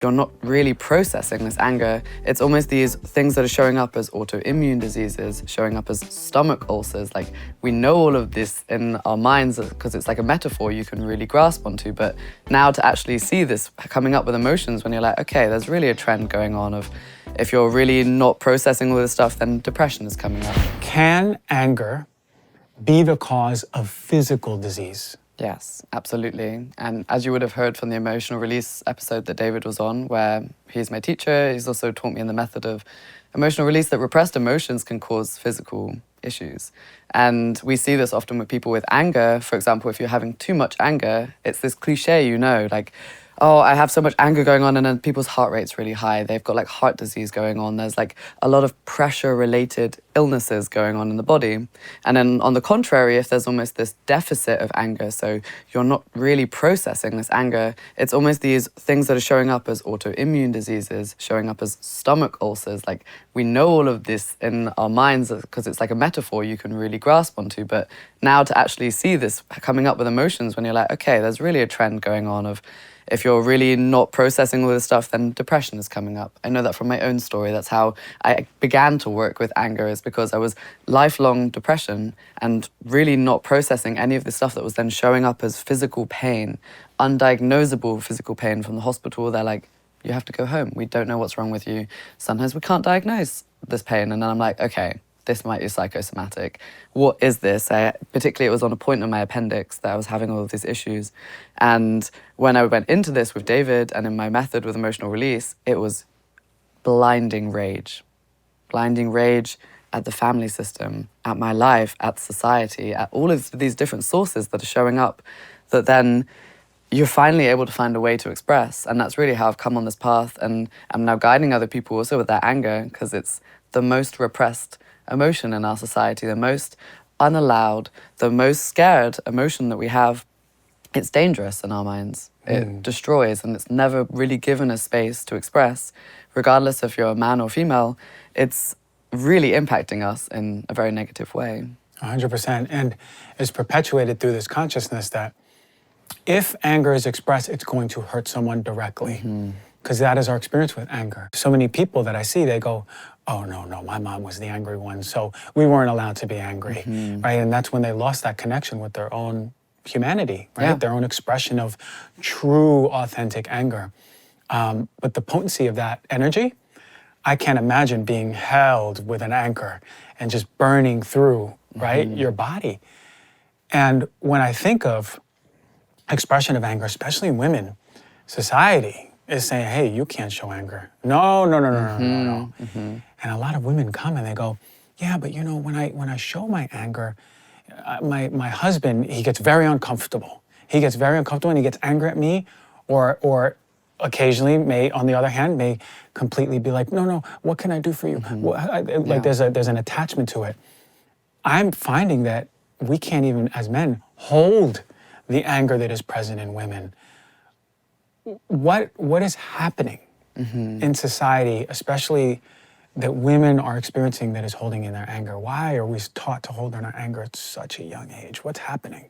You're not really processing this anger. It's almost these things that are showing up as autoimmune diseases, showing up as stomach ulcers. Like, we know all of this in our minds because it's like a metaphor you can really grasp onto. But now to actually see this coming up with emotions when you're like, okay, there's really a trend going on of if you're really not processing all this stuff, then depression is coming up. Can anger be the cause of physical disease? Yes, absolutely. And as you would have heard from the emotional release episode that David was on, where he's my teacher, he's also taught me in the method of emotional release that repressed emotions can cause physical issues. And we see this often with people with anger. For example, if you're having too much anger, it's this cliche, like, oh, I have so much anger going on, and then people's heart rate's really high. They've got like heart disease going on. There's like a lot of pressure-related illnesses going on in the body. And then on the contrary, if there's almost this deficit of anger, so you're not really processing this anger, it's almost these things that are showing up as autoimmune diseases, showing up as stomach ulcers. Like, we know all of this in our minds because it's like a metaphor you can really grasp onto. But now to actually see this coming up with emotions when you're like, okay, there's really a trend going on of if you're really not processing all this stuff, then depression is coming up. I know that from my own story. That's how I began to work with anger, is because I was lifelong depression and really not processing any of the stuff that was then showing up as physical pain, undiagnosable physical pain from the hospital. They're like, you have to go home. We don't know what's wrong with you. Sometimes we can't diagnose this pain. And then I'm like, okay, this might be psychosomatic. What is this? Particularly, it was on a point in my appendix that I was having all of these issues. And when I went into this with David and in my method with emotional release, it was blinding rage. Blinding rage at the family system, at my life, at society, at all of these different sources that are showing up that then you're finally able to find a way to express. And that's really how I've come on this path. And I'm now guiding other people also with their anger, because it's the most repressed emotion in our society, the most unallowed, the most scared emotion that we have. It's dangerous in our minds. It destroys, and it's never really given a space to express. Regardless if you're a man or female, it's really impacting us in a very negative way. 100%. And it's perpetuated through this consciousness that if anger is expressed, it's going to hurt someone directly. Because that is our experience with anger. So many people that I see, they go, oh, no, my mom was the angry one, so we weren't allowed to be angry, right? And that's when they lost that connection with their own humanity, right? Yeah. Their own expression of true, authentic anger. But the potency of that energy, I can't imagine being held with an anchor and just burning through, right, your body. And when I think of expression of anger, especially in women, society is saying, hey, you can't show anger. No. And a lot of women come and they go, yeah, but you know, when I show my anger, my husband, he gets very uncomfortable. He gets very uncomfortable and he gets angry at me, or occasionally may, on the other hand, may completely be like, no, what can I do for you? Like there's an attachment to it. I'm finding that we can't even, as men, hold the anger that is present in women. What is happening in society, especially that women are experiencing, that is holding in their anger? Why are we taught to hold in our anger at such a young age? What's happening?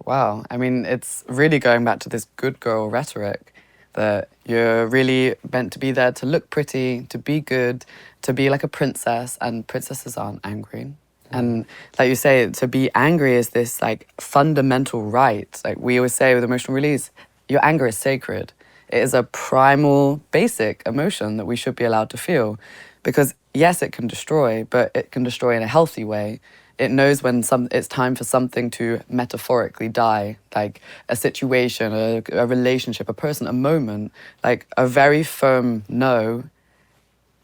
Wow. I mean, it's really going back to this good girl rhetoric that you're really meant to be there to look pretty, to be good, to be like a princess, and princesses aren't angry. And like you say, to be angry is this like fundamental right. Like we always say with emotional release, your anger is sacred. It is a primal, basic emotion that we should be allowed to feel. Because yes, it can destroy, but it can destroy in a healthy way. It knows when it's time for something to metaphorically die, like a situation, a relationship, a person, a moment. Like a very firm no.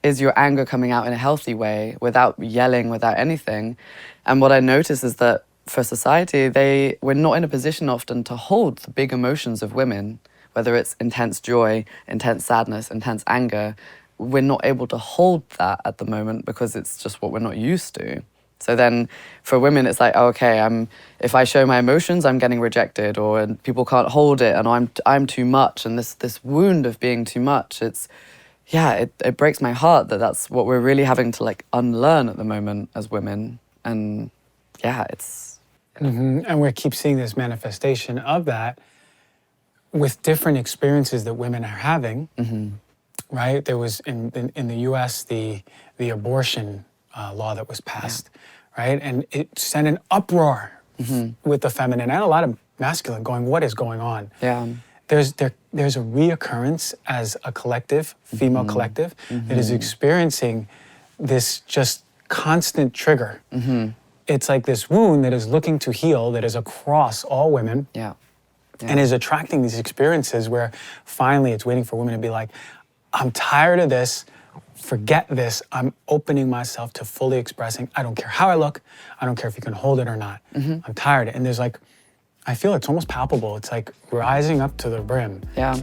Is your anger coming out in a healthy way, without yelling, without anything? And what I notice is that for society, we're not in a position often to hold the big emotions of women, whether it's intense joy, intense sadness, intense anger. We're not able to hold that at the moment because it's just what we're not used to. So then for women, it's like, oh, okay, if I show my emotions, I'm getting rejected, or people can't hold it, and I'm too much. And this wound of being too much, it breaks my heart that that's what we're really having to like unlearn at the moment as women. And yeah, it's... And we keep seeing this manifestation of that with different experiences that women are having. right? There was in the U.S. the abortion law that was passed, right? And it sent an uproar with the feminine and a lot of masculine going, what is going on? Yeah. There's a reoccurrence as a collective, female collective, that is experiencing this just constant trigger. It's like this wound that is looking to heal, that is across all women. Yeah. And is attracting these experiences where finally it's waiting for women to be like, I'm tired of this, forget this, I'm opening myself to fully expressing, I don't care how I look, I don't care if you can hold it or not, I'm tired. And there's like, I feel it's almost palpable, it's like rising up to the brim. Yeah.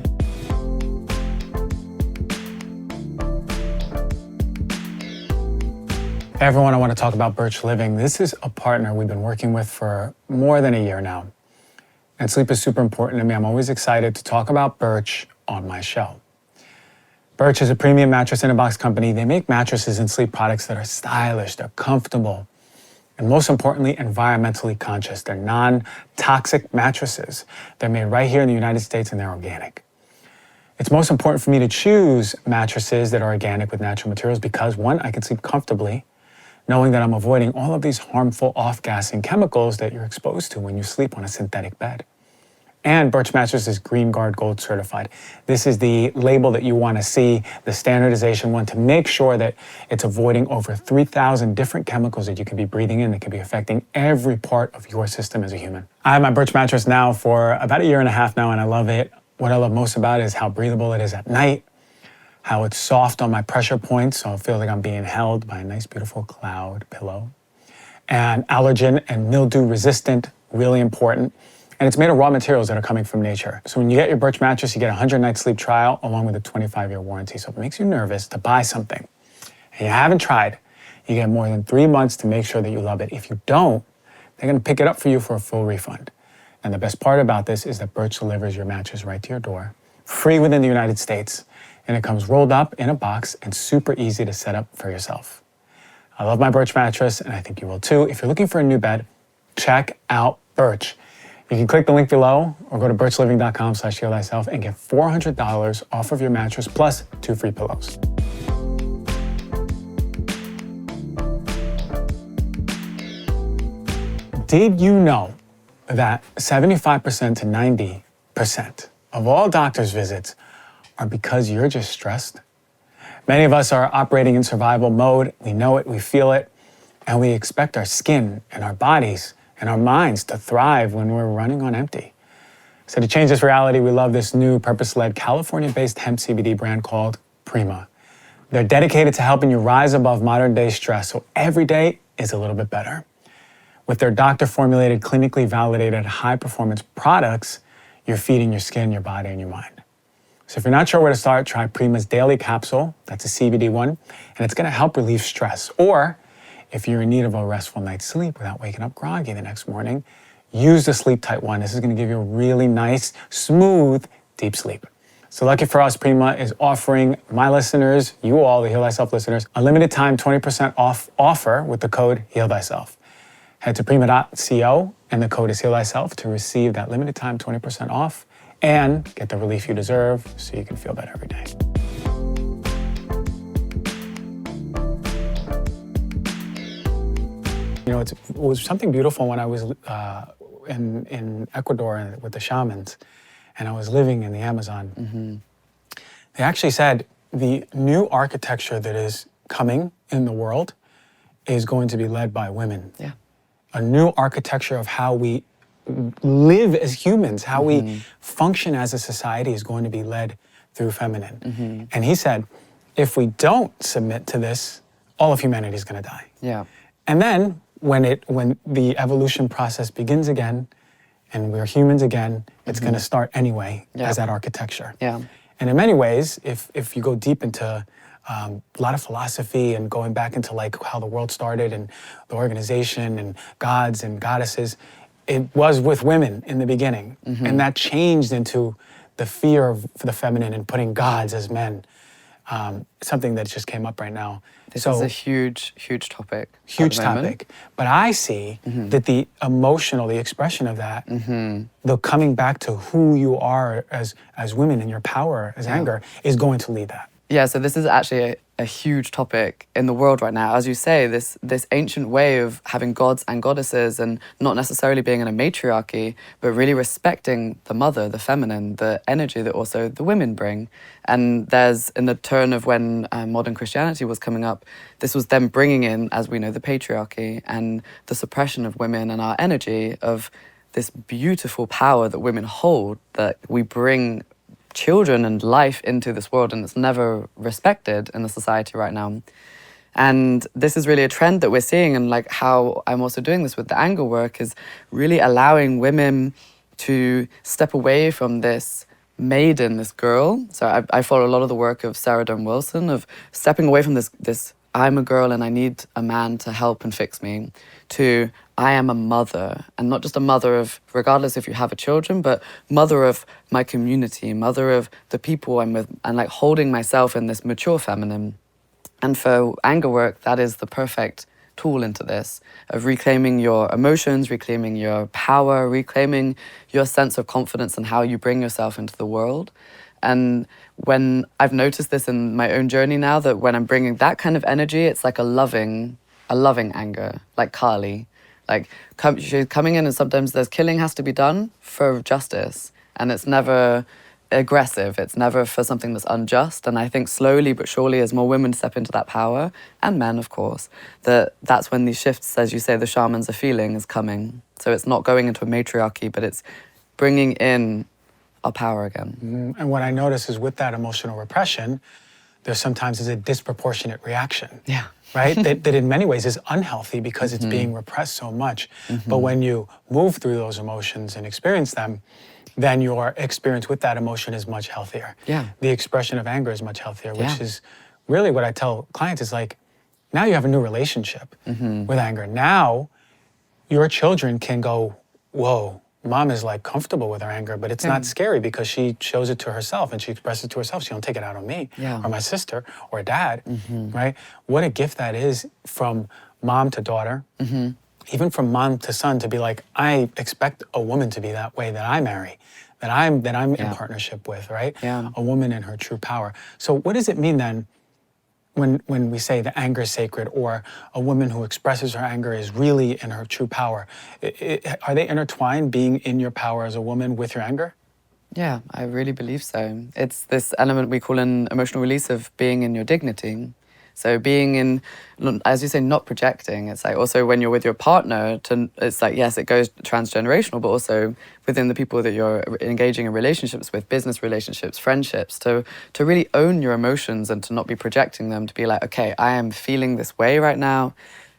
Hey everyone, I want to talk about Birch Living. This is a partner we've been working with for more than a year now. And sleep is super important to me. I'm always excited to talk about Birch on my show. Birch is a premium mattress in a box company. They make mattresses and sleep products that are stylish, they're comfortable, and most importantly, environmentally conscious. They're non-toxic mattresses. They're made right here in the United States and they're organic. It's most important for me to choose mattresses that are organic with natural materials because, one, I can sleep comfortably, knowing that I'm avoiding all of these harmful off-gassing chemicals that you're exposed to when you sleep on a synthetic bed. And Birch Mattress is Green Guard Gold certified. This is the label that you want to see, the standardization one, to make sure that it's avoiding over 3,000 different chemicals that you could be breathing in that could be affecting every part of your system as a human. I have my Birch Mattress now for about a year and a half now, and I love it. What I love most about it is how breathable it is at night, how it's soft on my pressure points, so I feel like I'm being held by a nice, beautiful cloud pillow. And allergen and mildew resistant, really important. And it's made of raw materials that are coming from nature. So when you get your Birch mattress, you get a 100-night sleep trial along with a 25-year warranty. So if it makes you nervous to buy something and you haven't tried, you get more than 3 months to make sure that you love it. If you don't, they're gonna pick it up for you for a full refund. And the best part about this is that Birch delivers your mattress right to your door, free within the United States. And it comes rolled up in a box and super easy to set up for yourself. I love my Birch mattress, and I think you will too. If you're looking for a new bed, check out Birch. You can click the link below or go to birchliving.com/healthyself and get $400 off of your mattress plus 2 free pillows. Did you know that 75% to 90% of all doctor's visits are because you're just stressed? Many of us are operating in survival mode. We know it, we feel it, and we expect our skin and our bodies and our minds to thrive when we're running on empty. So to change this reality, we love this new purpose-led California-based hemp CBD brand called Prima. They're dedicated to helping you rise above modern-day stress so every day is a little bit better. With their doctor-formulated, clinically validated, high-performance products, you're feeding your skin, your body, and your mind. So if you're not sure where to start, try Prima's Daily Capsule. That's a CBD one, and it's gonna help relieve stress. Or if you're in need of a restful night's sleep without waking up groggy the next morning, use the Sleep Tight one. This is gonna give you a really nice, smooth, deep sleep. So lucky for us, Prima is offering my listeners, you all, the Heal Thyself listeners, a limited time 20% off offer with the code Heal Thyself. Head to prima.co and the code is Heal Thyself to receive that limited time 20% off and get the relief you deserve so you can feel better every day. You know, it was something beautiful when I was in Ecuador with the shamans, and I was living in the Amazon. They actually said the new architecture that is coming in the world is going to be led by women. Yeah. A new architecture of how we live as humans, how we function as a society is going to be led through feminine. And he said, if we don't submit to this, all of humanity is going to die. Yeah. And then when the evolution process begins again, and we're humans again, it's going to start anyway as that architecture. Yeah. And in many ways, if you go deep into a lot of philosophy and going back into like how the world started and the organization and gods and goddesses, it was with women in the beginning. And that changed into the fear of the feminine and putting gods as men. Something that just came up right now. This is a huge, huge topic. Huge topic. But I see that the emotional, the expression of that, the coming back to who you are as women and your power as anger is going to lead that. Yeah, so this is actually a huge topic in the world right now. As you say, this ancient way of having gods and goddesses and not necessarily being in a matriarchy, but really respecting the mother, the feminine, the energy that also the women bring. And there's, in the turn of when modern Christianity was coming up, this was them bringing in, as we know, the patriarchy and the suppression of women and our energy of this beautiful power that women hold, that we bring children and life into this world, and it's never respected in the society right now. And this is really a trend that we're seeing, and like how I'm also doing this with the anger work is really allowing women to step away from this maiden, this girl. So I follow a lot of the work of Sarah Dawn Wilson, of stepping away from this I'm a girl and I need a man to help and fix me, to I am a mother, and not just a mother of, regardless if you have a children, but mother of my community, mother of the people I'm with, and like holding myself in this mature feminine. And for anger work, that is the perfect tool into this, of reclaiming your emotions, reclaiming your power, reclaiming your sense of confidence and how you bring yourself into the world. And when I've noticed this in my own journey now, that when I'm bringing that kind of energy, it's like a loving anger, like Kali. Like she's coming in, and sometimes there's killing has to be done for justice, and it's never aggressive. It's never for something that's unjust. And I think slowly but surely, as more women step into that power, and men, of course, that's when these shifts, as you say, the shamans are feeling is coming. So it's not going into a matriarchy, but it's bringing in our power again. And what I notice is with that emotional repression, there sometimes is a disproportionate reaction. Yeah. Right? that in many ways is unhealthy because it's being repressed so much. But when you move through those emotions and experience them, then your experience with that emotion is much healthier. Yeah. The expression of anger is much healthier, which Yeah. is really what I tell clients is like, now you have a new relationship with anger. Now your children can go, whoa, mom is like comfortable with her anger, but it's not scary because she shows it to herself and she expresses it to herself. She don't take it out on me or my sister or dad, right? What a gift that is from mom to daughter, even from mom to son, to be like, I expect a woman to be that way that I marry, that I'm in partnership with, right? Yeah. A woman in her true power. So what does it mean then when we say the anger is sacred, or a woman who expresses her anger is really in her true power? Are they intertwined, being in your power as a woman with your anger? Yeah, I really believe so. It's this element we call an emotional release of being in your dignity. So being in, as you say, not projecting. It's like also when you're with your partner, it's like, yes, it goes transgenerational, but also within the people that you're engaging in relationships with, business relationships, friendships, to really own your emotions and to not be projecting them, to be like, okay, I am feeling this way right now,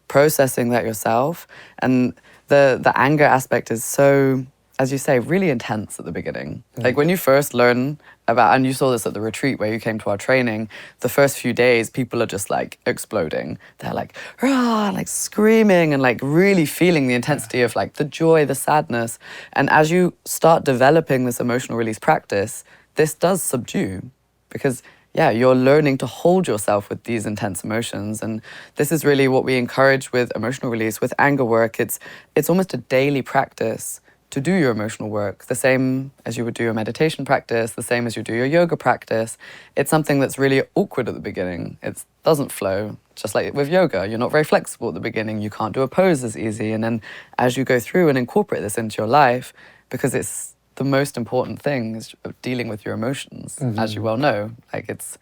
processing that yourself. And the anger aspect is so, as you say, really intense at the beginning. Like when you first learn about, and you saw this at the retreat where you came to our training, the first few days, people are just like exploding. They're like, rah, like screaming and like really feeling the intensity of like the joy, the sadness. And as you start developing this emotional release practice, this does subdue, because you're learning to hold yourself with these intense emotions. And this is really what we encourage with emotional release, with anger work. It's almost a daily practice to do your emotional work, the same as you would do your meditation practice, the same as you do your yoga practice. It's something that's really awkward at the beginning. It doesn't flow, just like with yoga. You're not very flexible at the beginning. You can't do a pose as easy. And then as you go through and incorporate this into your life, because it's the most important thing is dealing with your emotions, as you well know. Like it's,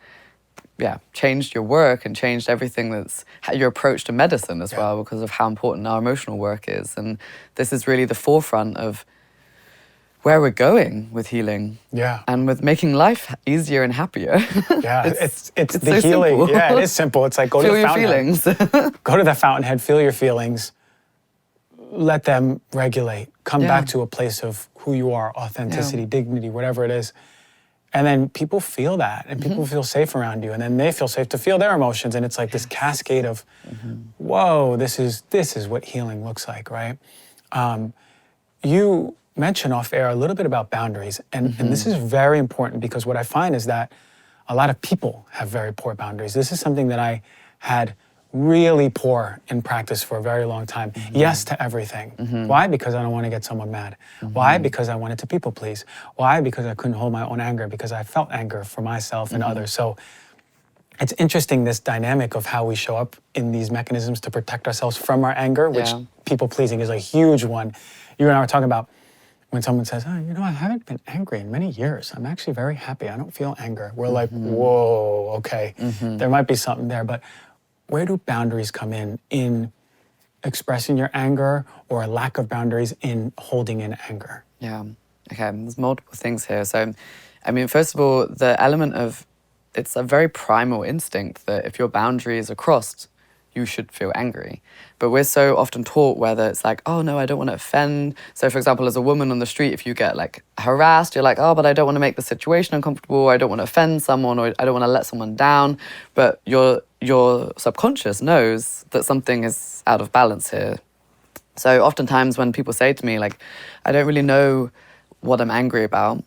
changed your work and changed everything that's your approach to medicine as well, because of how important our emotional work is. And this is really the forefront of where we're going with healing. Yeah. And with making life easier and happier. Yeah, it's the so healing. simple. Yeah, it is simple. It's like go to Feel the your fountainhead. feelings. Go to the fountainhead, feel your feelings, let them regulate, come back to a place of who you are, authenticity, dignity, whatever it is. And then people feel that, and people feel safe around you, and then they feel safe to feel their emotions, and it's like this cascade of, whoa, this is what healing looks like, right? You mentioned off air a little bit about boundaries, and this is very important, because what I find is that a lot of people have very poor boundaries. This is something that I had really poor in practice for a very long time. Yes to everything. Why? Because I don't want to get someone mad. Why? Because I wanted to people please. Why? Because I couldn't hold my own anger, because I felt anger for myself and others. So it's interesting, this dynamic of how we show up in these mechanisms to protect ourselves from our anger, which Yeah. people pleasing is a huge one. You and I were talking about when someone says, oh, I haven't been angry in many years. I'm actually very happy. I don't feel anger. We're like, whoa, okay, there might be something there. But where do boundaries come in expressing your anger, or a lack of boundaries in holding in anger? Yeah. Okay. There's multiple things here. So, I mean, first of all, the element of it's a very primal instinct that if your boundaries are crossed, you should feel angry. But we're so often taught whether it's like, oh no, I don't want to offend. So for example, as a woman on the street, if you get like harassed, you're like, oh, but I don't want to make the situation uncomfortable. I don't want to offend someone, or I don't want to let someone down. But your subconscious knows that something is out of balance here. So oftentimes when people say to me, like, I don't really know what I'm angry about,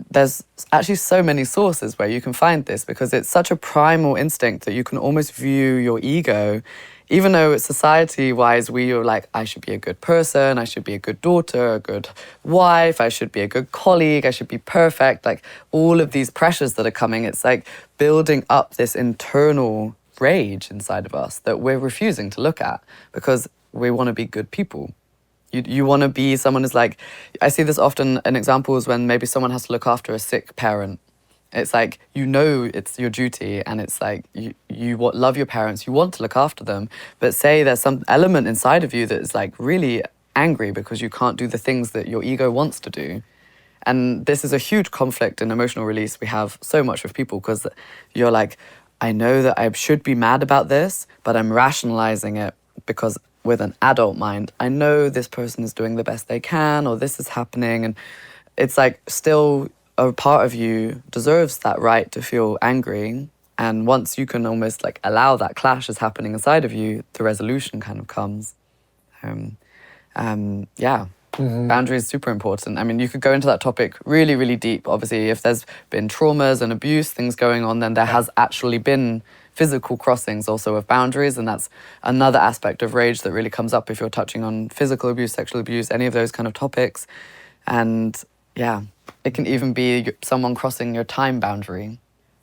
there's actually so many sources where you can find this, because it's such a primal instinct that you can almost view your ego, even though society-wise we are like, I should be a good person, I should be a good daughter, a good wife, I should be a good colleague, I should be perfect, like all of these pressures that are coming, it's like building up this internal rage inside of us that we're refusing to look at because we want to be good people. You want to be someone who's like, I see this often in examples when maybe someone has to look after a sick parent. It's like, it's your duty, and it's like, you love your parents, you want to look after them, but say there's some element inside of you that is like really angry because you can't do the things that your ego wants to do. And this is a huge conflict in emotional release we have so much with people, because you're like, I know that I should be mad about this, but I'm rationalizing it because with an adult mind, I know this person is doing the best they can, or this is happening. And it's like still a part of you deserves that right to feel angry. And once you can almost like allow that clash is happening inside of you, the resolution kind of comes. Boundaries super important. I mean, you could go into that topic really, really deep. Obviously, if there's been traumas and abuse, things going on, then there has actually been physical crossings also of boundaries, and that's another aspect of rage that really comes up if you're touching on physical abuse, sexual abuse, any of those kind of topics. And yeah, it can even be someone crossing your time boundary,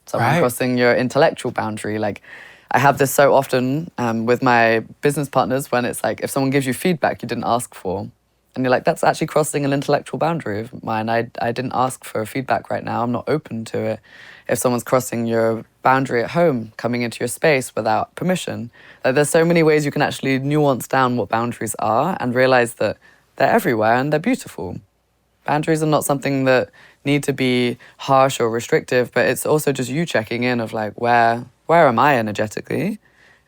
someone crossing your intellectual boundary. Like, I have this so often with my business partners when it's like, if someone gives you feedback you didn't ask for, and you're like, that's actually crossing an intellectual boundary of mine. I didn't ask for feedback right now. I'm not open to it. If someone's crossing your boundary at home, coming into your space without permission, like, there's so many ways you can actually nuance down what boundaries are and realize that they're everywhere and they're beautiful. Boundaries are not something that need to be harsh or restrictive, but it's also just you checking in of like, where am I energetically?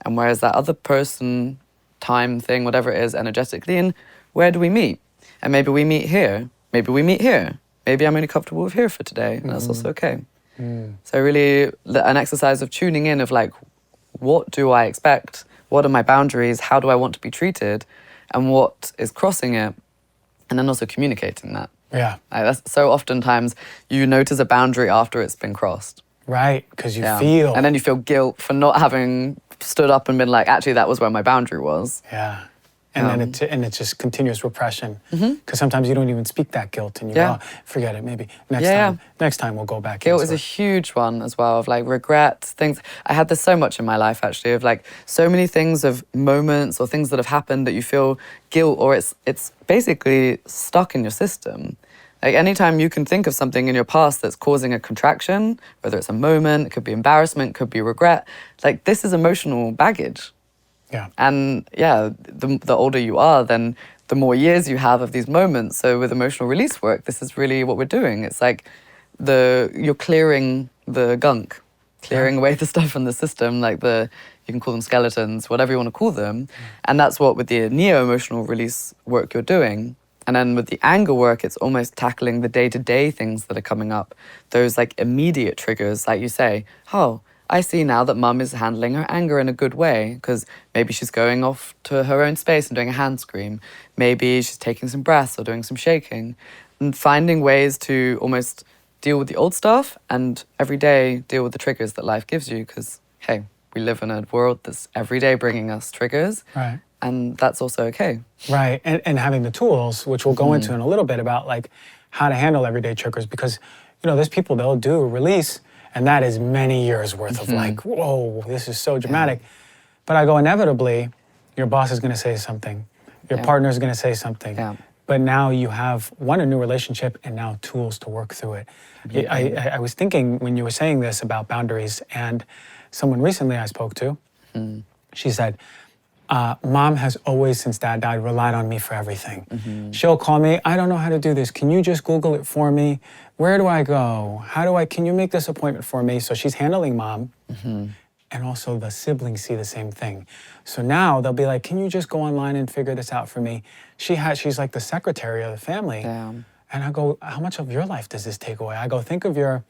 And where is that other person, time, thing, whatever it is, energetically? And where do we meet? And maybe we meet here. Maybe we meet here. Maybe I'm only comfortable with here for today, and that's also okay. So really an exercise of tuning in of like, what do I expect? What are my boundaries? How do I want to be treated? And what is crossing it? And then also communicating that. Yeah. Like, that's so oftentimes you notice a boundary after it's been crossed. Right, because you feel. And then you feel guilt for not having stood up and been like, actually, that was where my boundary was. Yeah. And then it's just continuous repression. Because sometimes you don't even speak that guilt, and you go, oh, forget it, maybe next time we'll go back. Guilt is a huge one as well, of like regret, things. I had this so much in my life actually, of like so many things, of moments or things that have happened that you feel guilt, or it's basically stuck in your system. Like anytime you can think of something in your past that's causing a contraction, whether it's a moment, it could be embarrassment, it could be regret, like this is emotional baggage. Yeah. And yeah, the older you are, then the more years you have of these moments. So with emotional release work, this is really what we're doing. It's like you're clearing the gunk, clearing away the stuff in the system, like you can call them skeletons, whatever you want to call them. And that's what with the NEO Emotional Release work you're doing. And then with the anger work, it's almost tackling the day-to-day things that are coming up. Those like immediate triggers, like you say, oh, I see now that mum is handling her anger in a good way, because maybe she's going off to her own space and doing a hand scream. Maybe she's taking some breaths or doing some shaking, and finding ways to almost deal with the old stuff and every day deal with the triggers that life gives you, because, hey, we live in a world that's every day bringing us triggers. Right. And that's also okay. Right, and having the tools, which we'll go into in a little bit, about like how to handle everyday triggers, because, there's people, they'll do a release, And that is many years worth of like, whoa, this is so dramatic. But I go, inevitably, your boss is going to say something. Your partner is going to say something. But now you have, one, a new relationship, and now tools to work through it. I was thinking when you were saying this about boundaries, and someone recently I spoke to, she said, Mom has always, since Dad died, relied on me for everything. She'll call me, I don't know how to do this. Can you just Google it for me? Where do I go? Can you make this appointment for me? So she's handling Mom. And also the siblings see the same thing. So now they'll be like, can you just go online and figure this out for me? She's like the secretary of the family. And I go, how much of your life does this take away? I go, think of your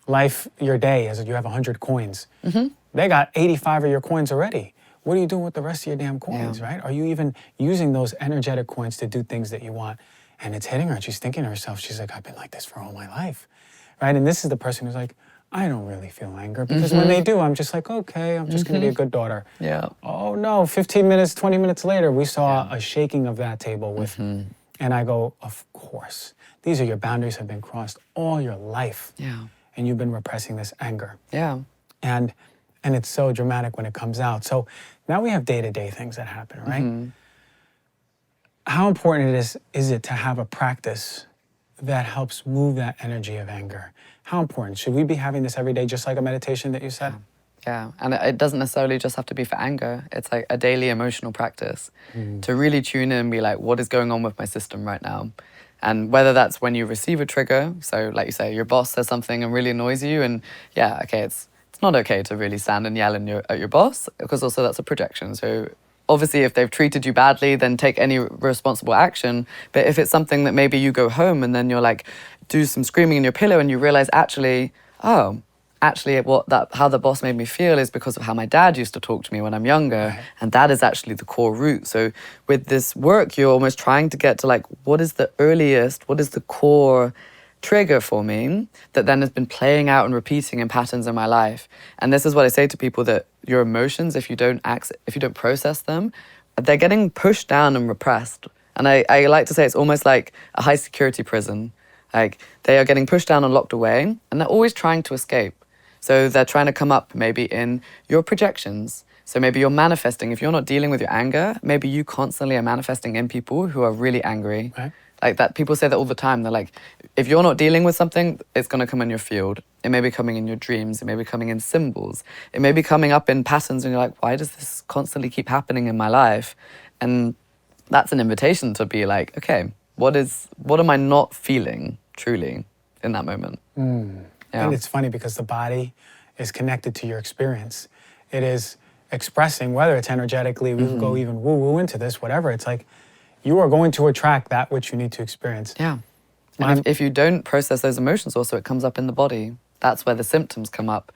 life, your day, as if you have 100 coins. They got 85 of your coins already. What are you doing with the rest of your damn coins, right? Are you even using those energetic coins to do things that you want? And it's hitting her, and she's thinking to herself, she's like, I've been like this for all my life, right? And this is the person who's like, I don't really feel anger, because when they do, I'm just like, okay, I'm just gonna be a good daughter. Oh no, 15 minutes, 20 minutes later, we saw a shaking of that table with, and I go, of course, these are your boundaries have been crossed all your life. And you've been repressing this anger. And it's so dramatic when it comes out. So now we have day-to-day things that happen, right? How important is it to have a practice that helps move that energy of anger? How important? Should we be having this every day, just like a meditation that you said? And it doesn't necessarily just have to be for anger. It's like a daily emotional practice to really tune in and be like, what is going on with my system right now? And whether that's when you receive a trigger, so like you say, your boss says something and really annoys you, and it's not okay to really stand and yell at your boss, because also that's a projection. So obviously, if they've treated you badly, then take any responsible action. But if it's something that maybe you go home and then you're like, do some screaming in your pillow, and you realize how the boss made me feel is because of how my dad used to talk to me when I'm younger. And that is actually the core root. So with this work, you're almost trying to get to like, what is the core trigger for me that then has been playing out and repeating in patterns in my life. And this is what I say to people, that your emotions, if you don't process them, they're getting pushed down and repressed. And I like to say it's almost like a high security prison. Like they are getting pushed down and locked away, and they're always trying to escape. So they're trying to come up maybe in your projections. So maybe you're manifesting. If you're not dealing with your anger, maybe you constantly are manifesting in people who are really angry. Like that, people say that all the time. They're like, if you're not dealing with something, it's going to come in your field. It may be coming in your dreams. It may be coming in symbols. It may be coming up in patterns, and you're like, why does this constantly keep happening in my life? And that's an invitation to be like, okay, what am I not feeling truly in that moment? And it's funny because the body is connected to your experience. It is expressing, whether it's energetically, we can go even woo-woo into this, whatever. It's like, you are going to attract that which you need to experience. And if you don't process those emotions also, it comes up in the body. That's where the symptoms come up.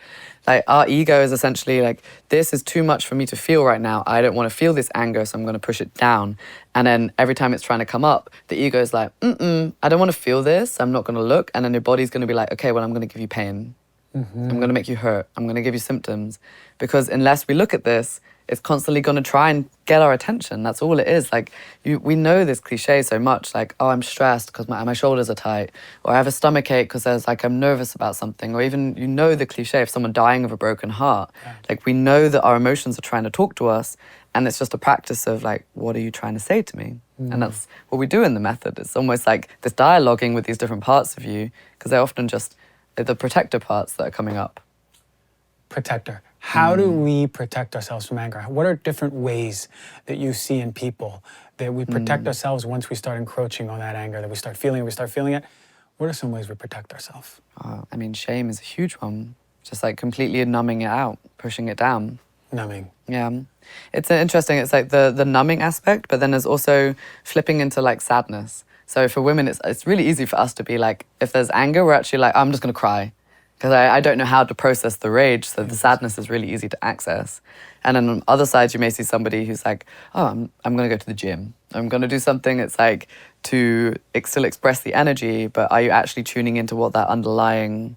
Like our ego is essentially like, this is too much for me to feel right now. I don't want to feel this anger, so I'm going to push it down. And then every time it's trying to come up, the ego is like, I don't want to feel this. I'm not going to look. And then your body's going to be like, okay, well, I'm going to give you pain. I'm going to make you hurt. I'm going to give you symptoms. Because unless we look at this, it's constantly going to try and get our attention. That's all it is. Like, we know this cliche so much, like, oh, I'm stressed because my shoulders are tight, or I have a stomach ache because I'm nervous about something, or even, the cliche of someone dying of a broken heart. Like, we know that our emotions are trying to talk to us, and it's just a practice of like, what are you trying to say to me? And that's what we do in the method. It's almost like this dialoguing with these different parts of you, because they're often just the protector parts that are coming up. Protector. How do we protect ourselves from anger? What are different ways that you see in people that we protect ourselves once we start encroaching on that anger, that we start feeling it? What are some ways we protect ourselves? Shame is a huge one. Just like completely numbing it out, pushing it down. Numbing. Yeah. It's interesting, it's like the numbing aspect, but then there's also flipping into like sadness. So for women, it's really easy for us to be like, if there's anger, we're actually like, I'm just going to cry. Because I don't know how to process the rage, so the sadness is really easy to access. And then on other sides, you may see somebody who's like, oh, I'm going to go to the gym. I'm going to do something that's like to still express the energy, but are you actually tuning into what that underlying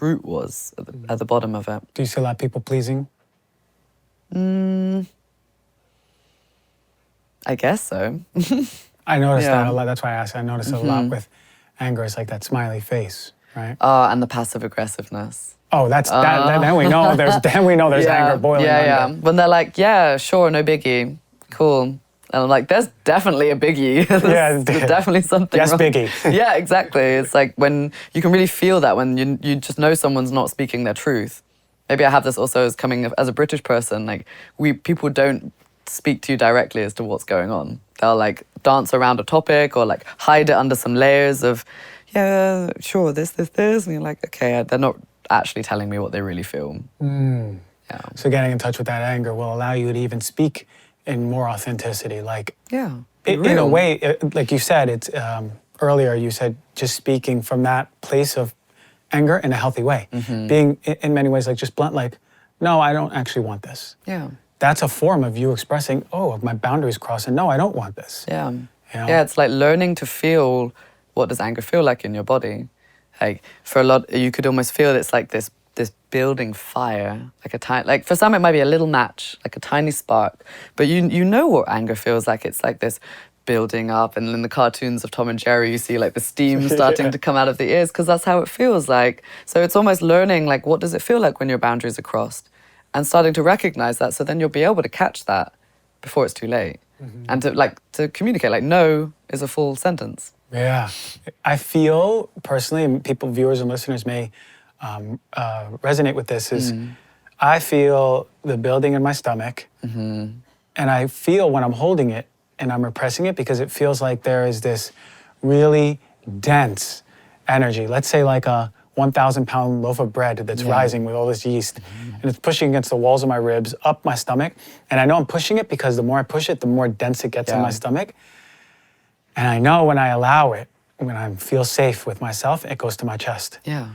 root was at the bottom of it? Do you see a lot of people pleasing? I guess so. I noticed that a lot. That's why I asked. I noticed a lot with anger. It's like that smiley face, right? And the passive aggressiveness. Oh, then we know there's anger boiling under. When they're like, yeah, sure, no biggie, cool. And I'm like, there's definitely a biggie. there's definitely something yes, wrong. biggie. Yeah, exactly. It's like when you can really feel that when you just know someone's not speaking their truth. Maybe I have this also as coming as a British person. Like people don't speak to you directly as to what's going on. They'll like dance around a topic or like hide it under some layers of, yeah, sure, this. And you're like, okay, they're not actually telling me what they really feel. Yeah. So getting in touch with that anger will allow you to even speak in more authenticity. Like, in a way, like you said, it's earlier you said just speaking from that place of anger in a healthy way. Being in many ways like just blunt, like, no, I don't actually want this. Yeah. That's a form of you expressing, oh, my boundaries crossed, and no, I don't want this. Yeah. You know? Yeah, it's like learning to feel what does anger feel like in your body. Like for a lot, you could almost feel it's like this building fire, like for some it might be a little match, like a tiny spark, but you know what anger feels like. It's like this building up, and in the cartoons of Tom and Jerry, you see like the steam starting to come out of the ears because that's how it feels like. So it's almost learning like what does it feel like when your boundaries are crossed, and starting to recognize that. So then you'll be able to catch that before it's too late, and to communicate like no is a full sentence. Yeah, I feel personally, and people, viewers and listeners may resonate with this, is I feel the building in my stomach, and I feel when I'm holding it and I'm repressing it because it feels like there is this really dense energy. Let's say like a 1,000-pound loaf of bread that's rising with all this yeast, and it's pushing against the walls of my ribs, up my stomach, and I know I'm pushing it because the more I push it, the more dense it gets in my stomach. And I know when I allow it, when I feel safe with myself, it goes to my chest. Yeah.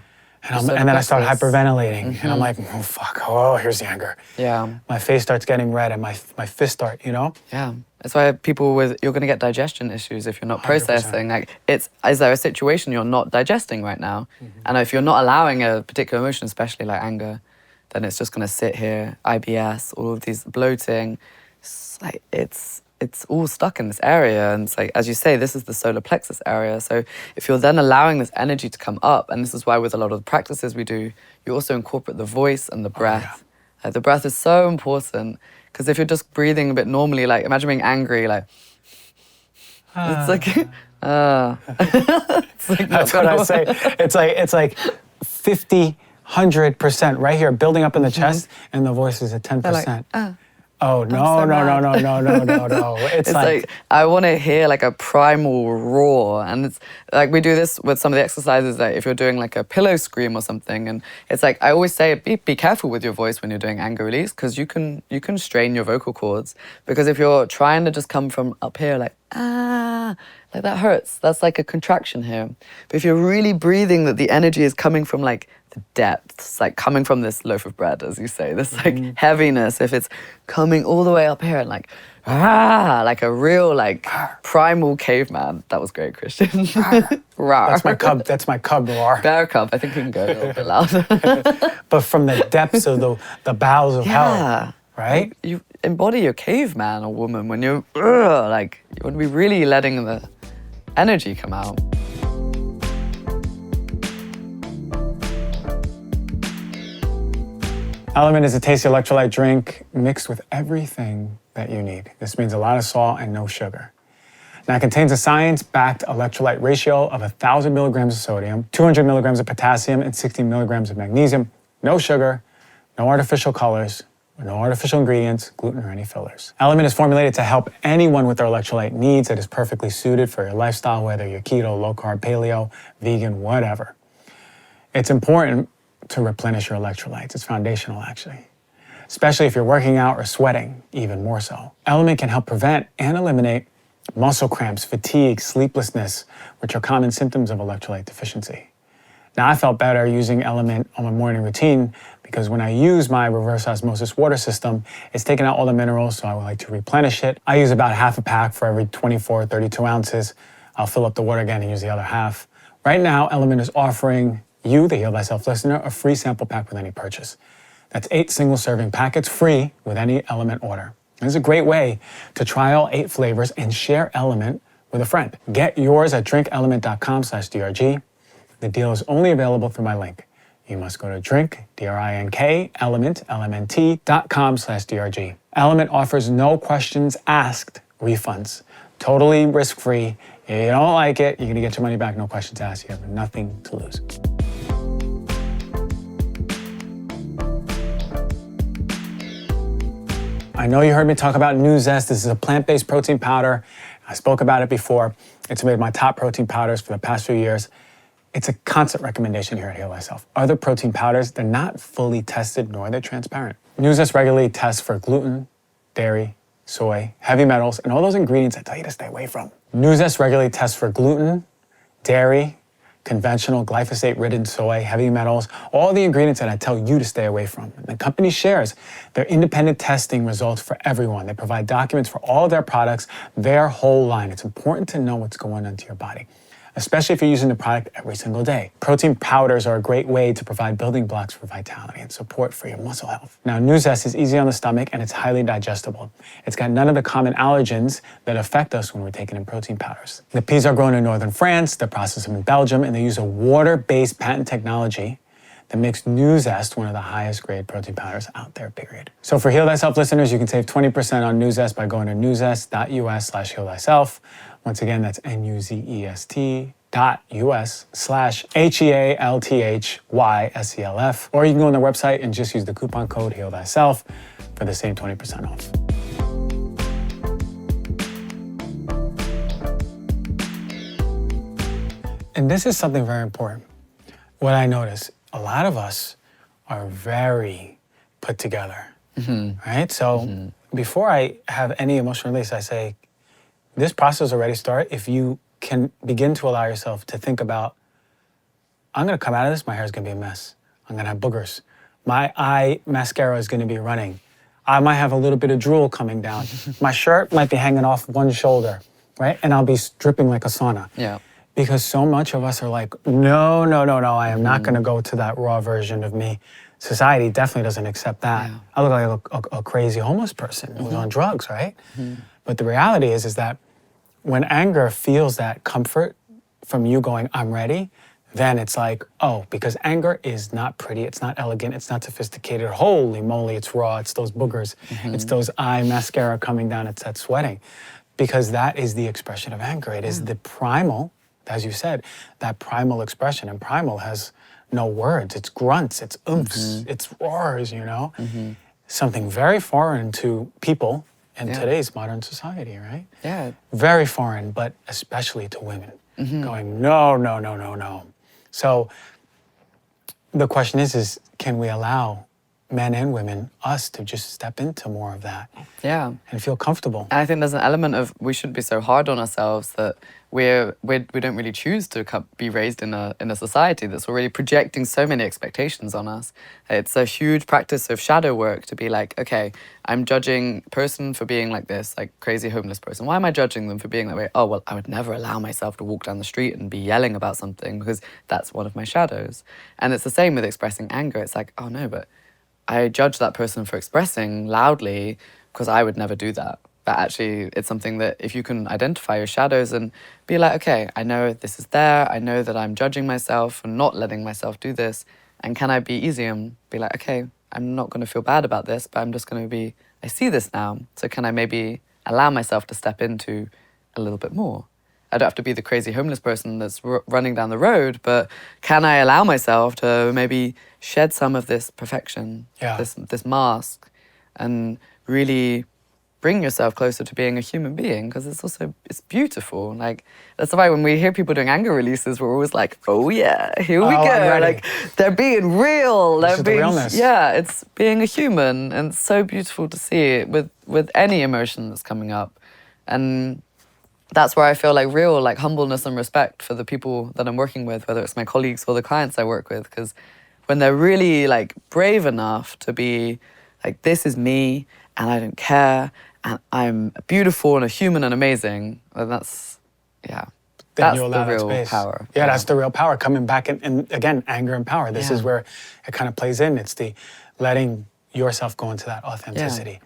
And then I start hyperventilating, and I'm like, oh, fuck, oh, here's the anger. Yeah. My face starts getting red, and my fists start, Yeah. That's why you're going to get digestion issues if you're not processing. 100%. Like, is there a situation you're not digesting right now? And if you're not allowing a particular emotion, especially like anger, then it's just going to sit here, IBS, all of these bloating. It's all stuck in this area. And it's like, as you say, this is the solar plexus area. So if you're then allowing this energy to come up, and this is why with a lot of the practices we do, you also incorporate the voice and the breath. The breath is so important, because if you're just breathing a bit normally, like imagine being angry, like, it's like, it's like that's what I say. It's like 50, 100% right here, building up in the chest, and the voice is at 10%. Oh, no. It's like I want to hear like a primal roar. And it's like we do this with some of the exercises, that if you're doing like a pillow scream or something. And it's like, I always say, be careful with your voice when you're doing anger release, because you can strain your vocal cords. Because if you're trying to just come from up here, like that hurts. That's like a contraction here. But if you're really breathing that the energy is coming from like the depths, like coming from this loaf of bread, as you say, this like heaviness, if it's coming all the way up here and like a real like primal caveman. That was great, Christian. Rawr. That's my cub roar. Bear cub. I think you can go a little bit louder. But from the depths of the bowels of hell, right? You embody your caveman or woman when you're like, you want to be really letting the energy come out. Element is a tasty electrolyte drink mixed with everything that you need. This means a lot of salt and no sugar. Now, it contains a science-backed electrolyte ratio of 1,000 milligrams of sodium, 200 milligrams of potassium, and 60 milligrams of magnesium. No sugar, no artificial colors, no artificial ingredients, gluten, or any fillers. Element is formulated to help anyone with their electrolyte needs. It is perfectly suited for your lifestyle, whether you're keto, low-carb, paleo, vegan, whatever. It's important to replenish your electrolytes. It's foundational, actually, especially if you're working out or sweating, even more so. Element can help prevent and eliminate muscle cramps, fatigue, sleeplessness, which are common symptoms of electrolyte deficiency. Now, I felt better using Element on my morning routine because when I use my reverse osmosis water system, it's taking out all the minerals, so I would like to replenish it. I use about half a pack for every 24, 32 ounces. I'll fill up the water again and use the other half. Right now, Element is offering you, the Heal Thyself listener, a free sample pack with any purchase. That's 8 single-serving packets free with any Element order. This is a great way to try all 8 flavors and share Element with a friend. Get yours at drinkelement.com/DRG. The deal is only available through my link, you must go to drink, element, LMNT.com/DRG. Element offers no questions asked refunds. Totally risk-free. If you don't like it, you're gonna get your money back, no questions asked. You have nothing to lose. I know you heard me talk about New Zest. This is a plant-based protein powder. I spoke about it before. It's made my top protein powders for the past few years. It's a constant recommendation here at Heal Thyself. Other protein powders, they're not fully tested nor they're transparent. New Zest regularly tests for gluten, dairy, soy, heavy metals, and all those ingredients I tell you to stay away from. New Zest regularly tests for gluten, dairy, conventional glyphosate-ridden soy, heavy metals, all the ingredients that I tell you to stay away from. And the company shares their independent testing results for everyone. They provide documents for all of their products, their whole line. It's important to know what's going into your body, especially if you're using the product every single day. Protein powders are a great way to provide building blocks for vitality and support for your muscle health. Now, New Zest is easy on the stomach and it's highly digestible. It's got none of the common allergens that affect us when we're taking in protein powders. The peas are grown in northern France, they're processed in Belgium, and they use a water-based patent technology that makes New Zest one of the highest grade protein powders out there, period. So for Heal Thyself listeners, you can save 20% on New Zest by going to newzest.us/healthyself. Once again, that's nuzest.us/HEALTHYSELF. Or you can go on their website and just use the coupon code Heal Thyself for the same 20% off. And this is something very important. What I notice, a lot of us are very put together, right? So before I have any emotional release, I say, this process already started if you can begin to allow yourself to think about, I'm gonna come out of this, my hair's gonna be a mess. I'm gonna have boogers. My eye mascara is gonna be running. I might have a little bit of drool coming down. My shirt might be hanging off one shoulder, right? And I'll be dripping like a sauna. Yeah. Because so much of us are like, no, I am not gonna go to that raw version of me. Society definitely doesn't accept that. Yeah. I look like a crazy homeless person who's on drugs, right? But the reality is that when anger feels that comfort from you going, I'm ready, then it's like, oh, because anger is not pretty, it's not elegant, it's not sophisticated. Holy moly, it's raw, it's those boogers, it's those eye mascara coming down, it's that sweating. Because that is the expression of anger. It is the primal, as you said, that primal expression. And primal has no words, it's grunts, it's oomphs, it's roars, you know? Something very foreign to people in today's modern society, right? Yeah. Very foreign, but especially to women. Going, no. So the question is can we allow men and women, us, to just step into more of that? Yeah. And feel comfortable. And I think there's an element of we shouldn't be so hard on ourselves that we don't really choose to be raised in a society that's already projecting so many expectations on us. It's a huge practice of shadow work to be like, okay, I'm judging a person for being like this, like crazy homeless person. Why am I judging them for being that way? Oh, well, I would never allow myself to walk down the street and be yelling about something because that's one of my shadows. And it's the same with expressing anger. It's like, oh no, but I judge that person for expressing loudly because I would never do that. But actually, it's something that if you can identify your shadows and be like, okay, I know this is there. I know that I'm judging myself and not letting myself do this. And can I be easy and be like, okay, I'm not going to feel bad about this, but I'm just going to be, I see this now. So can I maybe allow myself to step into a little bit more? I don't have to be the crazy homeless person that's running down the road, but can I allow myself to maybe shed some of this perfection, this mask, and really bring yourself closer to being a human being? Because it's beautiful. Like, that's why when we hear people doing anger releases, we're always like, oh yeah, here we go. Like, they're being real. This is the realness. Yeah, it's being a human, and it's so beautiful to see it with any emotion that's coming up. And that's where I feel like real, like humbleness and respect for the people that I'm working with, whether it's my colleagues or the clients I work with, because when they're really like brave enough to be like, this is me and I don't care and I'm beautiful and a human and amazing, then that's the real power. Yeah, that's the real power coming back. And again, anger and power. This is where it kind of plays in. It's the letting yourself go into that authenticity.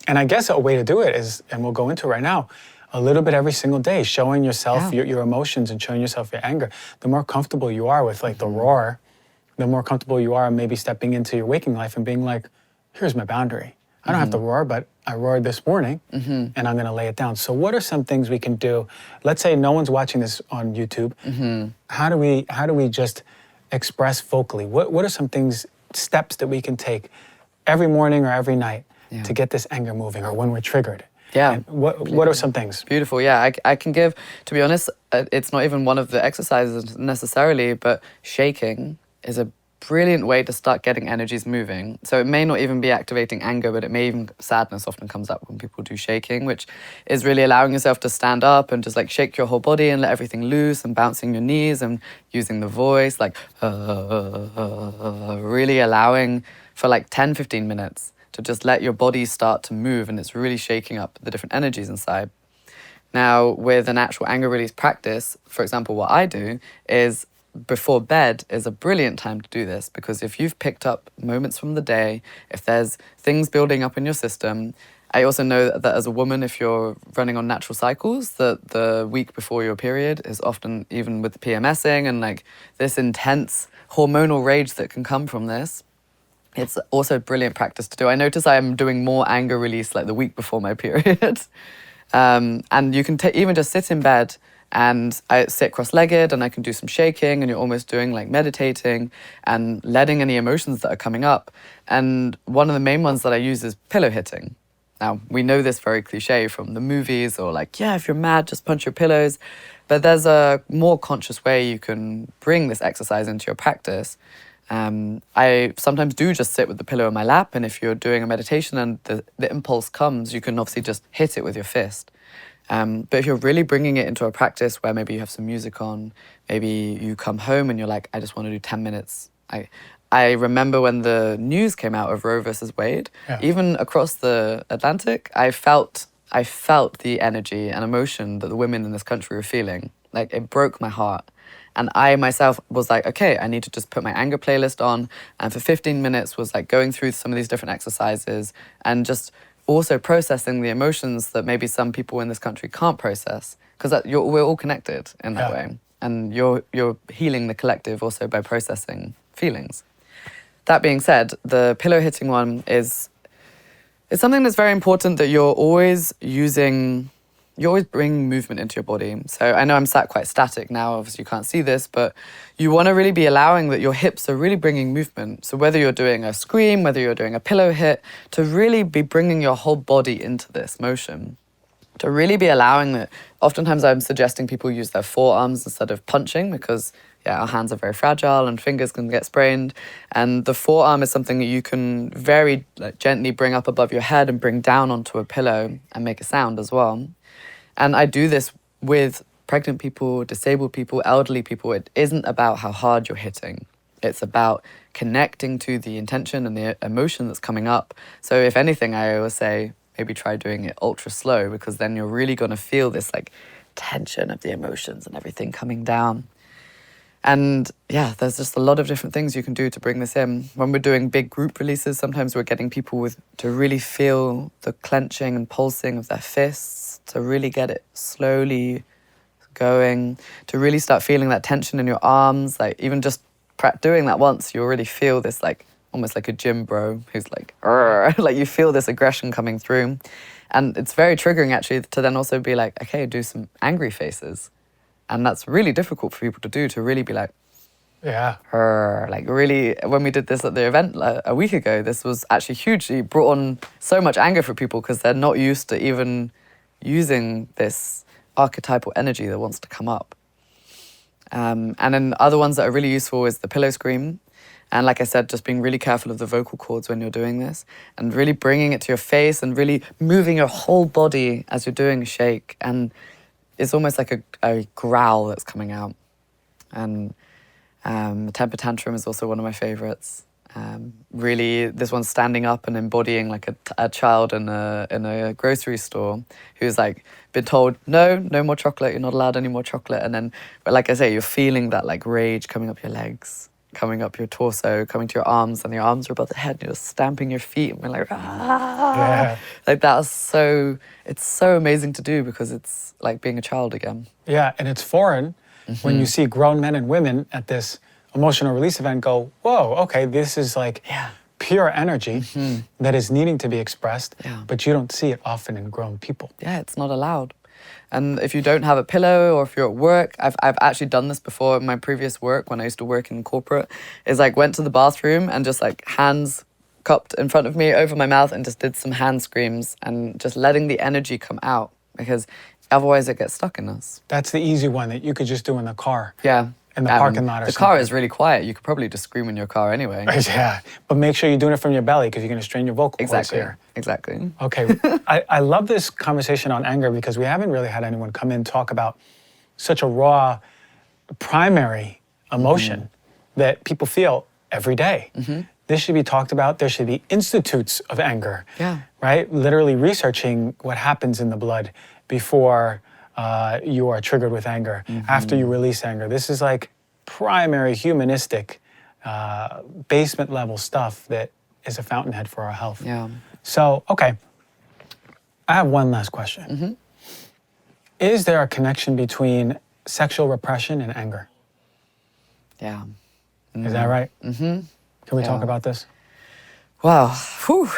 And I guess a way to do it is, and we'll go into it right now, a little bit every single day, showing yourself your emotions and showing yourself your anger. The more comfortable you are with like the roar, the more comfortable you are maybe stepping into your waking life and being like, here's my boundary. I don't have to roar, but I roared this morning and I'm going to lay it down. So what are some things we can do? Let's say no one's watching this on YouTube. How do we just express vocally? What are some steps that we can take every morning or every night to get this anger moving, or when we're triggered? Yeah. And what are some things? Beautiful. Yeah, I can give, to be honest, it's not even one of the exercises necessarily, but shaking is a brilliant way to start getting energies moving. So it may not even be activating anger, but it may even, sadness often comes up when people do shaking, which is really allowing yourself to stand up and just like shake your whole body and let everything loose and bouncing your knees and using the voice, like really allowing for like 10, 15 minutes to just let your body start to move, and it's really shaking up the different energies inside. Now, with an actual anger release practice, for example, what I do is before bed is a brilliant time to do this, because if you've picked up moments from the day, if there's things building up in your system, I also know that as a woman, if you're running on natural cycles, that the week before your period is often, even with the PMSing and like this intense hormonal rage that can come from this, it's also a brilliant practice to do. I notice I'm doing more anger release like the week before my period. And you can even just sit in bed, and I sit cross-legged and I can do some shaking, and you're almost doing like meditating and letting any emotions that are coming up. And one of the main ones that I use is pillow hitting. Now, we know this very cliche from the movies, or like, yeah, if you're mad, just punch your pillows. But there's a more conscious way you can bring this exercise into your practice. I sometimes do just sit with the pillow in my lap, and if you're doing a meditation and the impulse comes, you can obviously just hit it with your fist. But if you're really bringing it into a practice where maybe you have some music on, maybe you come home and you're like, I just want to do 10 minutes. I remember when the news came out of Roe versus Wade, even across the Atlantic, I felt the energy and emotion that the women in this country were feeling. Like, it broke my heart. And I myself was like, okay, I need to just put my anger playlist on. And for 15 minutes was like going through some of these different exercises and just also processing the emotions that maybe some people in this country can't process. Because we're all connected in that way. And you're healing the collective also by processing feelings. That being said, the pillow hitting one is something that's very important, that you're always bringing movement into your body. So I know I'm sat quite static now, obviously you can't see this, but you want to really be allowing that your hips are really bringing movement. So whether you're doing a scream, whether you're doing a pillow hit, to really be bringing your whole body into this motion. To really be allowing that. Oftentimes I'm suggesting people use their forearms instead of punching, because our hands are very fragile and fingers can get sprained. And the forearm is something that you can very gently bring up above your head and bring down onto a pillow and make a sound as well. And I do this with pregnant people, disabled people, elderly people. It isn't about how hard you're hitting. It's about connecting to the intention and the emotion that's coming up. So if anything, I always say, maybe try doing it ultra slow, because then you're really going to feel this like tension of the emotions and everything coming down. And there's just a lot of different things you can do to bring this in. When we're doing big group releases, sometimes we're getting people to really feel the clenching and pulsing of their fists, to really get it slowly going, to really start feeling that tension in your arms. Like, even just doing that once, you already feel this like almost like a gym bro who's like, like you feel this aggression coming through. And it's very triggering actually to then also be like, okay, do some angry faces. And that's really difficult for people to do, to really be like, like really, when we did this at the event a week ago, this was actually huge. It brought on so much anger for people because they're not used to even using this archetypal energy that wants to come up. And then other ones that are really useful is the pillow scream. And like I said, just being really careful of the vocal cords when you're doing this, and really bringing it to your face and really moving your whole body as you're doing a shake. And it's almost like a growl that's coming out. And temper tantrum is also one of my favorites. Really, this one's standing up and embodying like a child in a grocery store who's like been told, no more chocolate, you're not allowed any more chocolate. And then, but like I say, you're feeling that like rage coming up your legs, coming up your torso, coming to your arms, and your arms are above the head, and you're stamping your feet and being like, like that's so, it's so amazing to do, because it's like being a child again. Yeah, and it's foreign when you see grown men and women at this emotional release event go, whoa, okay, this is like pure energy that is needing to be expressed, but you don't see it often in grown people. Yeah, it's not allowed. And if you don't have a pillow, or if you're at work, I've actually done this before in my previous work when I used to work in corporate, is like went to the bathroom and just like hands cupped in front of me over my mouth and just did some hand screams and just letting the energy come out, because otherwise it gets stuck in us. That's the easy one that you could just do in the car. Yeah. In the parking lot or the something. car is really quiet. You could probably just scream in your car anyway. Yeah, but make sure you're doing it from your belly because you're going to strain your vocal cords Exactly. here. Exactly. Okay, I love this conversation on anger because we haven't really had anyone come in and talk about such a raw, primary emotion that people feel every day. This should be talked about. There should be institutes of anger, right? Literally researching what happens in the blood before you are triggered with anger, after you release anger. This is like primary humanistic, basement level stuff that is a fountainhead for our health. Yeah. So, okay, I have one last question. Is there a connection between sexual repression and anger? Yeah. Is that right? Can we talk about this? Wow. Whew.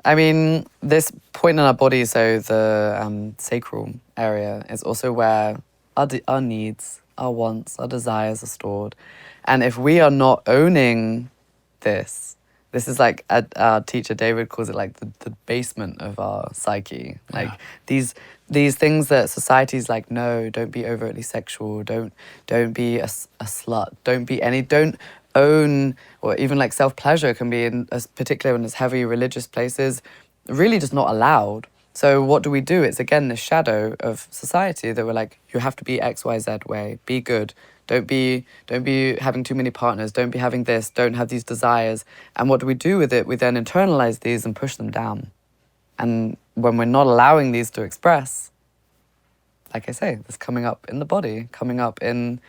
I mean, this point in our body, so the sacral area, is also where our needs, our wants, our desires are stored. And if we are not owning this is like, our teacher David calls it like the basement of our psyche. Like these things that society's like, no, don't be overtly sexual, don't be a slut, don't own, or even like self-pleasure can be, particularly in these heavy religious places, really just not allowed. So what do? It's again this shadow of society that we're like, you have to be X, Y, Z way, be good. Don't be having too many partners, don't be having this, don't have these desires. And what do we do with it? We then internalize these and push them down. And when we're not allowing these to express, like I say, this coming up in the body, coming up in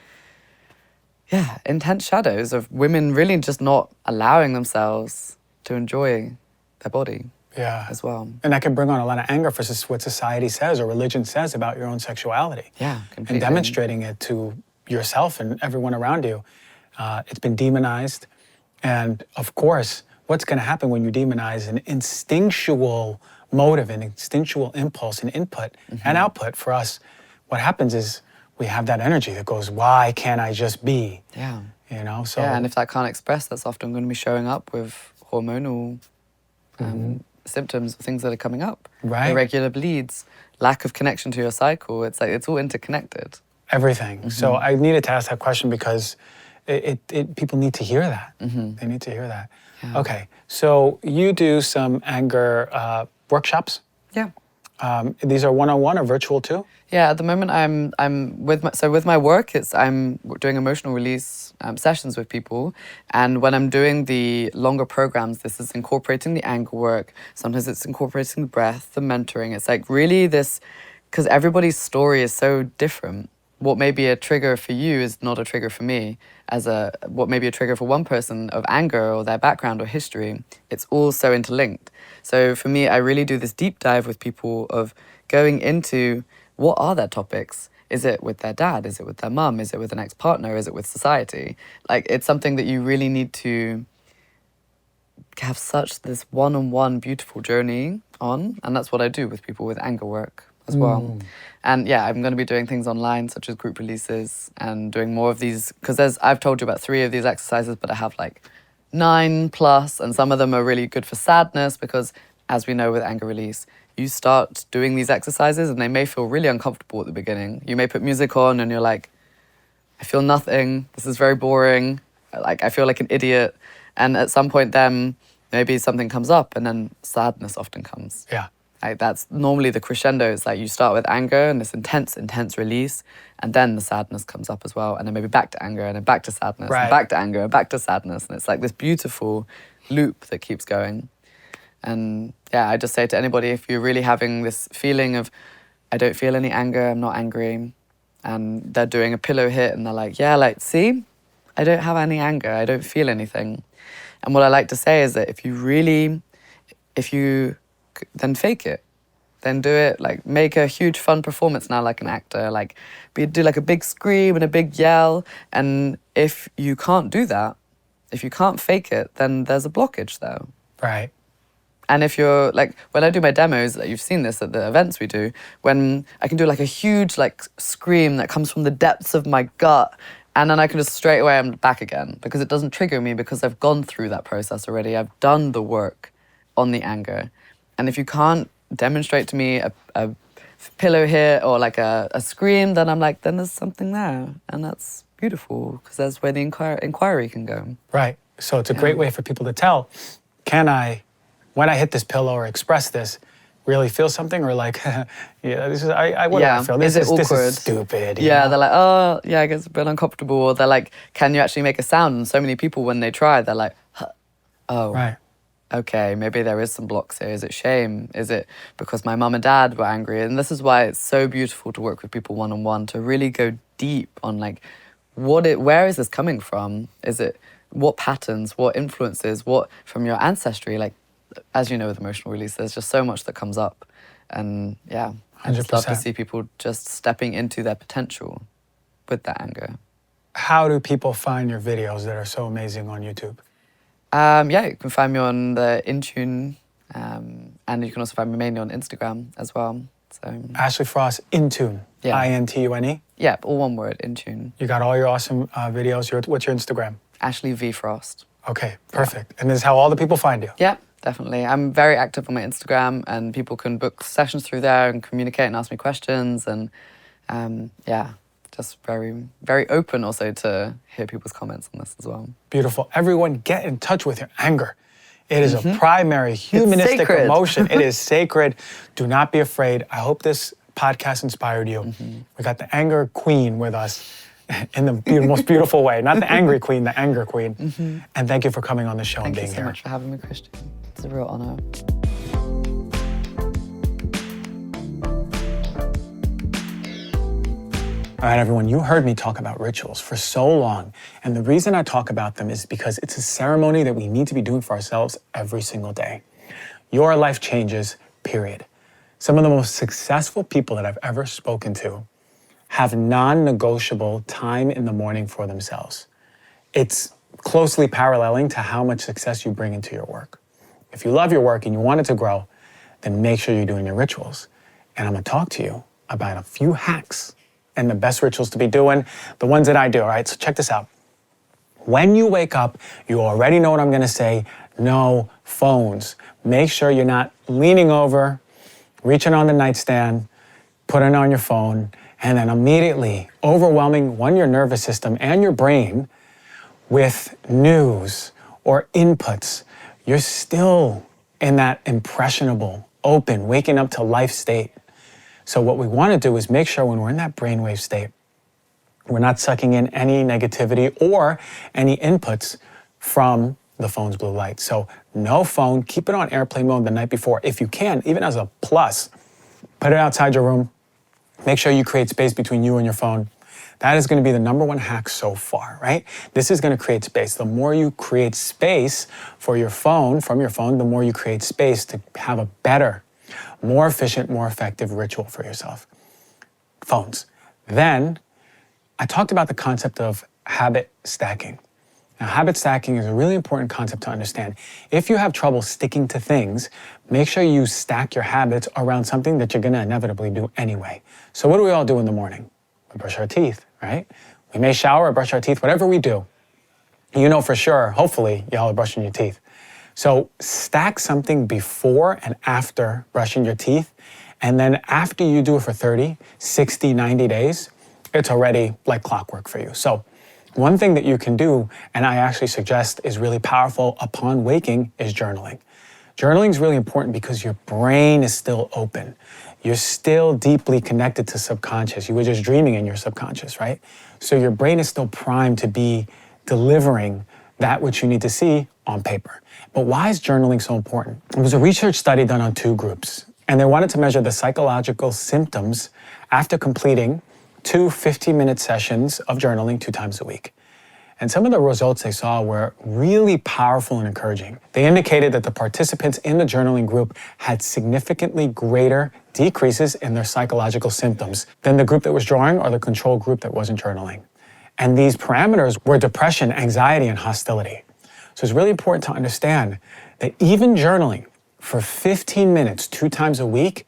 intense shadows of women really just not allowing themselves to enjoy their body as well. And that can bring on a lot of anger for what society says or religion says about your own sexuality. Yeah, completely. And demonstrating it to yourself and everyone around you. It's been demonized. And of course, what's going to happen when you demonize an instinctual motive, an instinctual impulse and input and output for us? What happens is we have that energy that goes, why can't I just be? Yeah. You know, so. Yeah, and if that can't express, that's often going to be showing up with hormonal symptoms, things that are coming up. Right. Irregular bleeds, lack of connection to your cycle. It's like, it's all interconnected. Everything. So I needed to ask that question because people need to hear that. They need to hear that. Yeah. Okay, so you do some anger workshops? Yeah. These are one-on-one or virtual too? Yeah, at the moment I'm with my work, I'm doing emotional release sessions with people, and when I'm doing the longer programs, this is incorporating the anger work. Sometimes it's incorporating the breath, the mentoring. It's like really this, because everybody's story is so different. What may be a trigger for you is not a trigger for me. What may be a trigger for one person of anger or their background or history, it's all so interlinked. So for me, I really do this deep dive with people of going into what are their topics. Is it with their dad? Is it with their mum? Is it with an ex-partner? Is it with society? Like, it's something that you really need to have such this one-on-one beautiful journey on. And that's what I do with people with anger work as well. And yeah, I'm going to be doing things online, such as group releases, and doing more of these, because I've told you about 3 of these exercises, but I have like 9+, and some of them are really good for sadness, because as we know with anger release, you start doing these exercises and they may feel really uncomfortable at the beginning. You may put music on and you're like, I feel nothing, this is very boring, like I feel like an idiot. And at some point then, maybe something comes up and then sadness often comes. Yeah. Like that's normally the crescendo. It's like you start with anger and this intense release, and then the sadness comes up as well, and then maybe back to anger, and then back to sadness, and back to anger, and back to sadness. And it's like this beautiful loop that keeps going. And yeah, I just say to anybody, if you're really having this feeling of, I don't feel any anger, I'm not angry, and they're doing a pillow hit and they're like, yeah, like, see, I don't have any anger, I don't feel anything. And what I like to say is that if you then fake it. then do it. Like, make a huge fun performance now, like an actor. Like, do like a big scream and a big yell. And if you can't do that, if you can't fake it, then there's a blockage there. Right. And if you're, like, when I do my demos, like, you've seen this at the events we do, when I can do like a huge like scream that comes from the depths of my gut, and then I can just straight away, I'm back again, because it doesn't trigger me, because I've gone through that process already. I've done the work on the anger. And if you can't demonstrate to me a pillow hit or like a scream, then I'm like, then there's something there. And that's beautiful, because that's where the inquiry can go. Right. So it's a great way for people to tell, can I, when I hit this pillow or express this, really feel something, or like, yeah, this is, what do I feel? This is awkward. This is stupid. Yeah, know? They're like, oh, yeah, I guess a bit uncomfortable. Or they're like, can you actually make a sound? And so many people, when they try, they're like, huh, oh. Right. Okay, maybe there is some blocks here. Is it shame? Is it because my mum and dad were angry? And this is why it's so beautiful to work with people one-on-one, to really go deep on like, where is this coming from? Is it, what patterns, what influences, what from your ancestry? Like, as you know, with emotional release, there's just so much that comes up. And yeah, I just love to see people just stepping into their potential with that anger. How do people find your videos that are so amazing on YouTube? Yeah, you can find me on the Intune, and you can also find me mainly on Instagram as well. So Ashley Frost, Intune, INTUNE? Yeah, all one word, Intune. You got all your awesome videos. What's your Instagram? Ashley V. Frost. Okay, perfect. Yeah. And this is how all the people find you? Yeah, definitely. I'm very active on my Instagram, and people can book sessions through there and communicate and ask me questions. And yeah, just very, very open also to hear people's comments on this as well. Beautiful. Everyone, get in touch with your anger. It is a primary humanistic emotion. It is sacred. Do not be afraid. I hope this podcast inspired you. We got the anger queen with us in the most beautiful way. Not the angry queen, the anger queen. And thank you for coming on the show and being here. Thank you so much for having me, Christian. It's a real honor. All right, everyone, you heard me talk about rituals for so long. And the reason I talk about them is because it's a ceremony that we need to be doing for ourselves every single day. Your life changes, period. Some of the most successful people that I've ever spoken to have non-negotiable time in the morning for themselves. It's closely paralleling to how much success you bring into your work. If you love your work and you want it to grow, then make sure you're doing your rituals. And I'm gonna talk to you about a few hacks and the best rituals to be doing, the ones that I do, all right? So check this out. When you wake up, you already know what I'm gonna say, no phones. Make sure you're not leaning over, reaching on the nightstand, putting on your phone, and then immediately overwhelming, your nervous system and your brain with news or inputs. You're still in that impressionable, open, waking up to life state. So what we want to do is make sure when we're in that brainwave state, we're not sucking in any negativity or any inputs from the phone's blue light. So no phone, keep it on airplane mode the night before. If you can, even as a plus, put it outside your room. Make sure you create space between you and your phone. That is going to be the number one hack so far, right? This is going to create space. The more you create space for your phone, from your phone, the more you create space to have a better, more efficient, more effective ritual for yourself. Phones. Then I talked about the concept of habit stacking. Now, habit stacking is a really important concept to understand. If you have trouble sticking to things, make sure you stack your habits around something that you're gonna inevitably do anyway. So what do we all do in the morning? We brush our teeth, right? We may shower or brush our teeth, whatever we do. You know for sure, hopefully, y'all are brushing your teeth. So stack something before and after brushing your teeth. And then after you do it for 30, 60, 90 days, it's already like clockwork for you. So one thing that you can do, and I actually suggest is really powerful upon waking, is journaling. Journaling is really important because your brain is still open. You're still deeply connected to subconscious. You were just dreaming in your subconscious, right? So your brain is still primed to be delivering that which you need to see on paper. But why is journaling so important? It was a research study done on 2 groups, and they wanted to measure the psychological symptoms after completing 2 15-minute sessions of journaling 2 times a week. And some of the results they saw were really powerful and encouraging. They indicated that the participants in the journaling group had significantly greater decreases in their psychological symptoms than the group that was drawing or the control group that wasn't journaling. And these parameters were depression, anxiety, and hostility. So it's really important to understand that even journaling for 15 minutes 2 times a week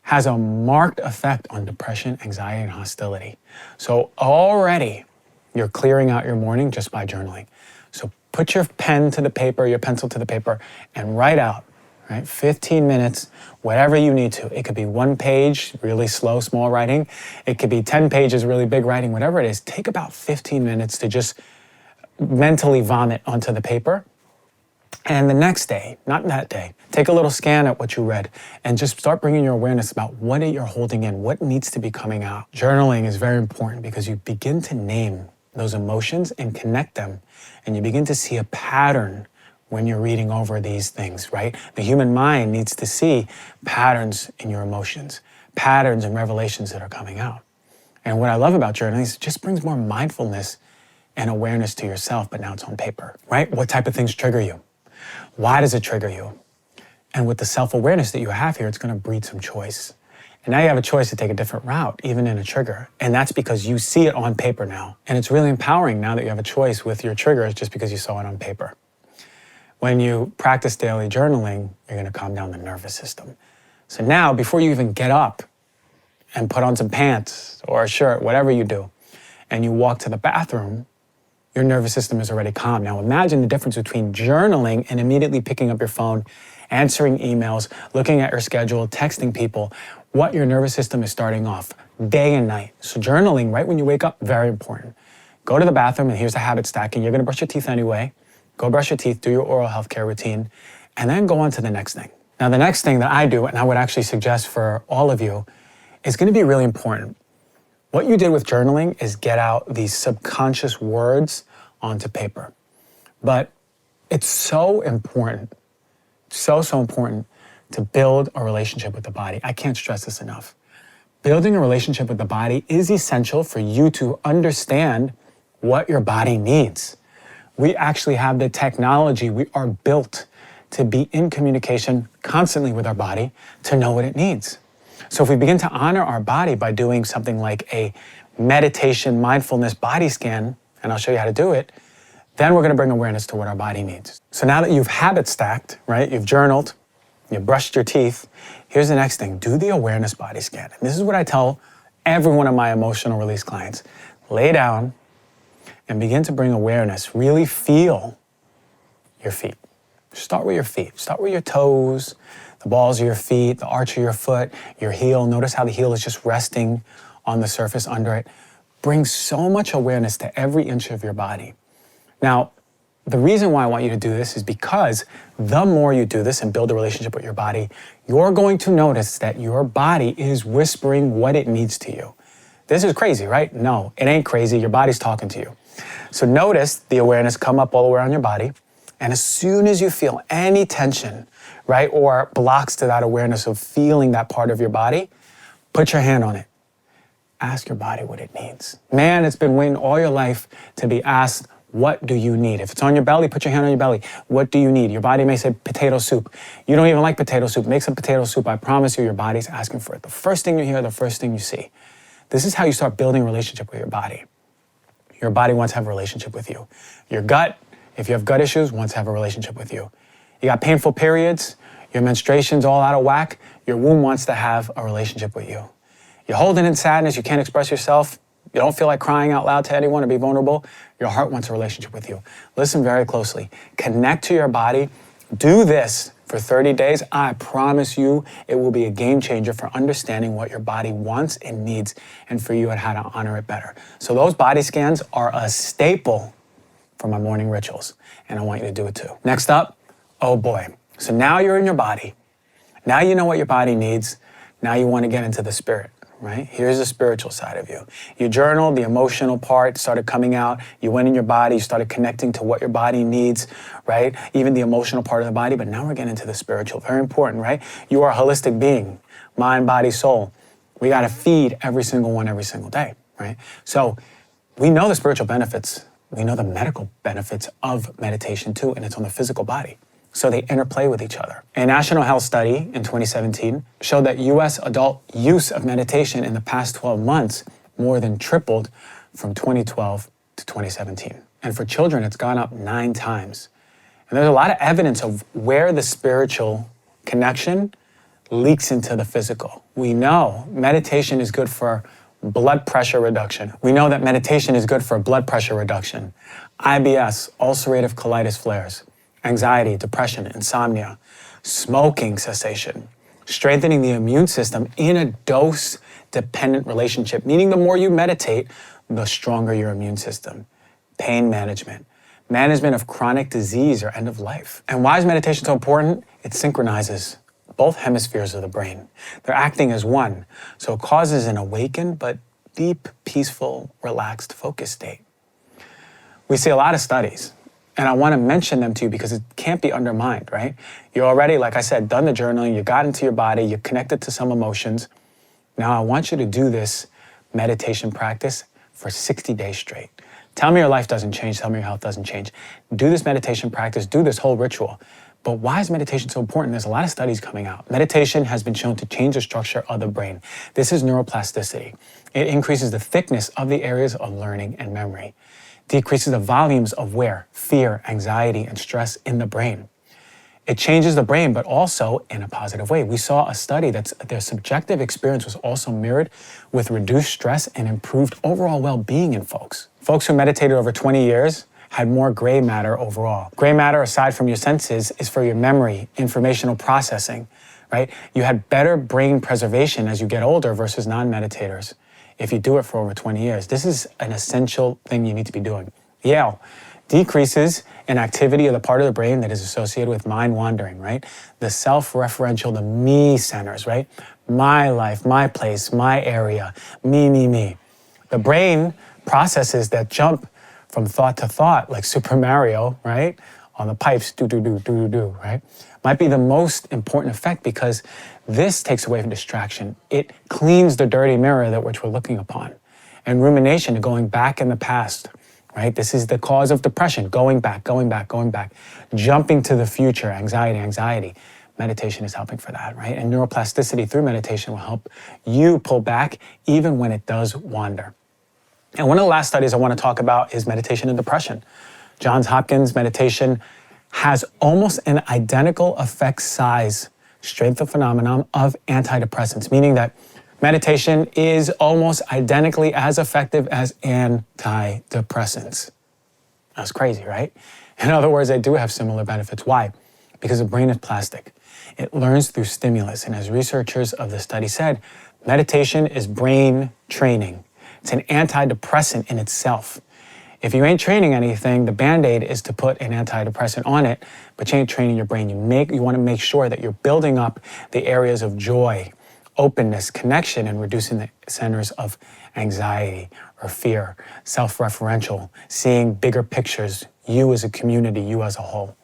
has a marked effect on depression, anxiety, and hostility. So already you're clearing out your morning just by journaling. So put your pen to the paper, your pencil to the paper, and write out, right? 15 minutes, whatever you need to. It could be 1 page, really slow, small writing. It could be 10 pages, really big writing, whatever it is. Take about 15 minutes to just mentally vomit onto the paper. And the next day, not that day, take a little scan at what you read and just start bringing your awareness about what you're holding in, what needs to be coming out. Journaling is very important because you begin to name those emotions and connect them. And you begin to see a pattern when you're reading over these things, right? The human mind needs to see patterns in your emotions, patterns and revelations that are coming out. And what I love about journaling is it just brings more mindfulness and awareness to yourself, but now it's on paper, right? What type of things trigger you? Why does it trigger you? And with the self-awareness that you have here, it's going to breed some choice. And now you have a choice to take a different route, even in a trigger. And that's because you see it on paper now. And it's really empowering now that you have a choice with your triggers just because you saw it on paper. When you practice daily journaling, you're going to calm down the nervous system. So now, before you even get up and put on some pants or a shirt, whatever you do, and you walk to the bathroom, your nervous system is already calm. Now imagine the difference between journaling and immediately picking up your phone, answering emails, looking at your schedule, texting people, what your nervous system is starting off day and night. So journaling right when you wake up, very important. Go to the bathroom, and here's the habit stacking. You're gonna brush your teeth anyway. Go brush your teeth, do your oral health care routine, and then go on to the next thing. Now the next thing that I do, and I would actually suggest for all of you, is gonna be really important. What you did with journaling is get out these subconscious words onto paper. But it's so important, so important to build a relationship with the body. I can't stress this enough. Building a relationship with the body is essential for you to understand what your body needs. We actually have the technology. We are built to be in communication constantly with our body to know what it needs. So if we begin to honor our body by doing something like a meditation, mindfulness body scan, and I'll show you how to do it, then we're going to bring awareness to what our body needs. So now that you've habit stacked, right, you've journaled, you brushed your teeth, here's the next thing. Do the awareness body scan. And this is what I tell every one of my emotional release clients. Lay down and begin to bring awareness. Really feel your feet. Start with your feet. Start with your toes, the balls of your feet, the arch of your foot, your heel. Notice how the heel is just resting on the surface under it. Bring so much awareness to every inch of your body. Now, the reason why I want you to do this is because the more you do this and build a relationship with your body, you're going to notice that your body is whispering what it needs to you. This is crazy, right? No, it ain't crazy. Your body's talking to you. So notice the awareness come up all the way around your body. And as soon as you feel any tension, right, or blocks to that awareness of feeling that part of your body, put your hand on it. Ask your body what it needs. Man, it's been waiting all your life to be asked, what do you need? If it's on your belly, put your hand on your belly. What do you need? Your body may say potato soup. You don't even like potato soup. Make some potato soup. I promise you, your body's asking for it. The first thing you hear, the first thing you see. This is how you start building a relationship with your body. Your body wants to have a relationship with you. Your gut, if you have gut issues, wants to have a relationship with you. You got painful periods, your menstruation's all out of whack, your womb wants to have a relationship with you. You're holding in sadness, you can't express yourself, you don't feel like crying out loud to anyone or be vulnerable, your heart wants a relationship with you. Listen very closely. Connect to your body. Do this for 30 days. I promise you it will be a game changer for understanding what your body wants and needs and for you and how to honor it better. So those body scans are a staple for my morning rituals, and I want you to do it too. Next up, oh boy. So now you're in your body. Now you know what your body needs. Now you want to get into the spirit. Right? Here's the spiritual side of you. You journaled, the emotional part started coming out. You went in your body, you started connecting to what your body needs, right? Even the emotional part of the body, but now we're getting into the spiritual. Very important, right? You are a holistic being, mind, body, soul. We got to feed every single one every single day, right? So we know the spiritual benefits we know the medical benefits of meditation too, and it's on the physical body. So they interplay with each other. A national health study in 2017 showed that US adult use of meditation in the past 12 months more than tripled from 2012 to 2017. And for children, it's gone up 9 times. And there's a lot of evidence of where the spiritual connection leaks into the physical. We know meditation is good for blood pressure reduction. We know that meditation is good for blood pressure reduction, IBS, ulcerative colitis flares, anxiety, depression, insomnia, smoking cessation, strengthening the immune system in a dose-dependent relationship, meaning the more you meditate, the stronger your immune system, pain management, management of chronic disease or end of life. And why is meditation so important? It synchronizes both hemispheres of the brain. They're acting as one, so it causes an awakened but deep, peaceful, relaxed focus state. We see a lot of studies, and I want to mention them to you because it can't be undermined, right? You already, like I said, done the journaling, you got into your body, you connected to some emotions. Now I want you to do this meditation practice for 60 days straight. Tell me your life doesn't change, tell me your health doesn't change. Do this meditation practice, do this whole ritual. But why is meditation so important? There's a lot of studies coming out. Meditation has been shown to change the structure of the brain. This is neuroplasticity. It increases the thickness of the areas of learning and memory, decreases the volumes of where? Fear, anxiety, and stress in the brain. It changes the brain, but also in a positive way. We saw a study that their subjective experience was also mirrored with reduced stress and improved overall well-being in folks. Folks who meditated over 20 years had more gray matter overall. Gray matter, aside from your senses, is for your memory, informational processing, right? You had better brain preservation as you get older versus non-meditators if you do it for over 20 years. This is an essential thing you need to be doing. Yale decreases in activity of the part of the brain that is associated with mind wandering, right? The self-referential, the me centers, right? My life, my place, my area, me. The brain processes that jump from thought to thought, like Super Mario, right? On the pipes, do, right? Might be the most important effect because this takes away from distraction. It cleans the dirty mirror that which we're looking upon. And rumination, going back in the past, right? This is the cause of depression, going back. Jumping to the future, anxiety. Meditation is helping for that, right? And neuroplasticity through meditation will help you pull back even when it does wander. And one of the last studies I want to talk about is meditation and depression. Johns Hopkins meditation has almost an identical effect size, strength of phenomenon of antidepressants, meaning that meditation is almost identically as effective as antidepressants. That's crazy, right? In other words, they do have similar benefits. Why? Because the brain is plastic. It learns through stimulus. And as researchers of the study said, meditation is brain training. It's an antidepressant in itself. If you ain't training anything, the Band-Aid is to put an antidepressant on it, but you ain't training your brain. You want to make sure that you're building up the areas of joy, openness, connection, and reducing the centers of anxiety or fear, self-referential, seeing bigger pictures, you as a community, you as a whole.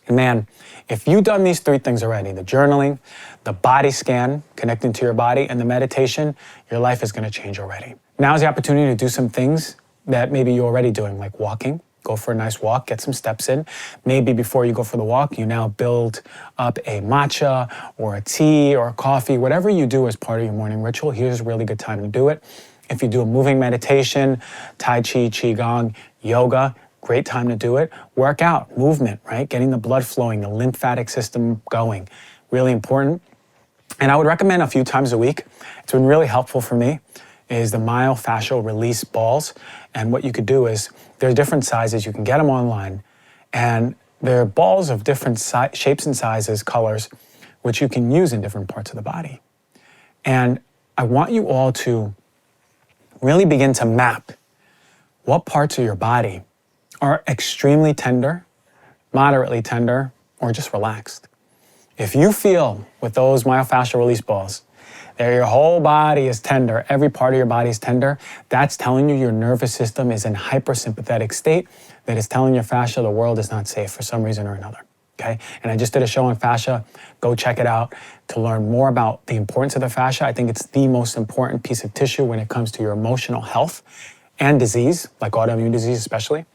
And man, if you've done these 3 things already, the journaling, the body scan, connecting to your body, and the meditation, your life is going to change already. Now's the opportunity to do some things that maybe you're already doing, like walking. Go for a nice walk, get some steps in. Maybe before you go for the walk, you now build up a matcha or a tea or a coffee, whatever you do as part of your morning ritual. Here's a really good time to do it. If you do a moving meditation, Tai Chi, Qigong, yoga, great time to do it. Work out, movement, right? Getting the blood flowing, the lymphatic system going. Really important. And I would recommend a few times a week. It's been really helpful for me, is the Myofascial release balls. And what you could do is, there's different sizes, you can get them online, and they're balls of different shapes and sizes, colors, which you can use in different parts of the body. And I want you all to really begin to map what parts of your body are extremely tender, moderately tender, or just relaxed. If you feel with those myofascial release balls that your whole body is tender, every part of your body is tender, that's telling you your nervous system is in hypersympathetic state, that is telling your fascia the world is not safe for some reason or another, okay? And I just did a show on fascia. Go check it out to learn more about the importance of the fascia. I think it's the most important piece of tissue when it comes to your emotional health and disease, like autoimmune disease especially.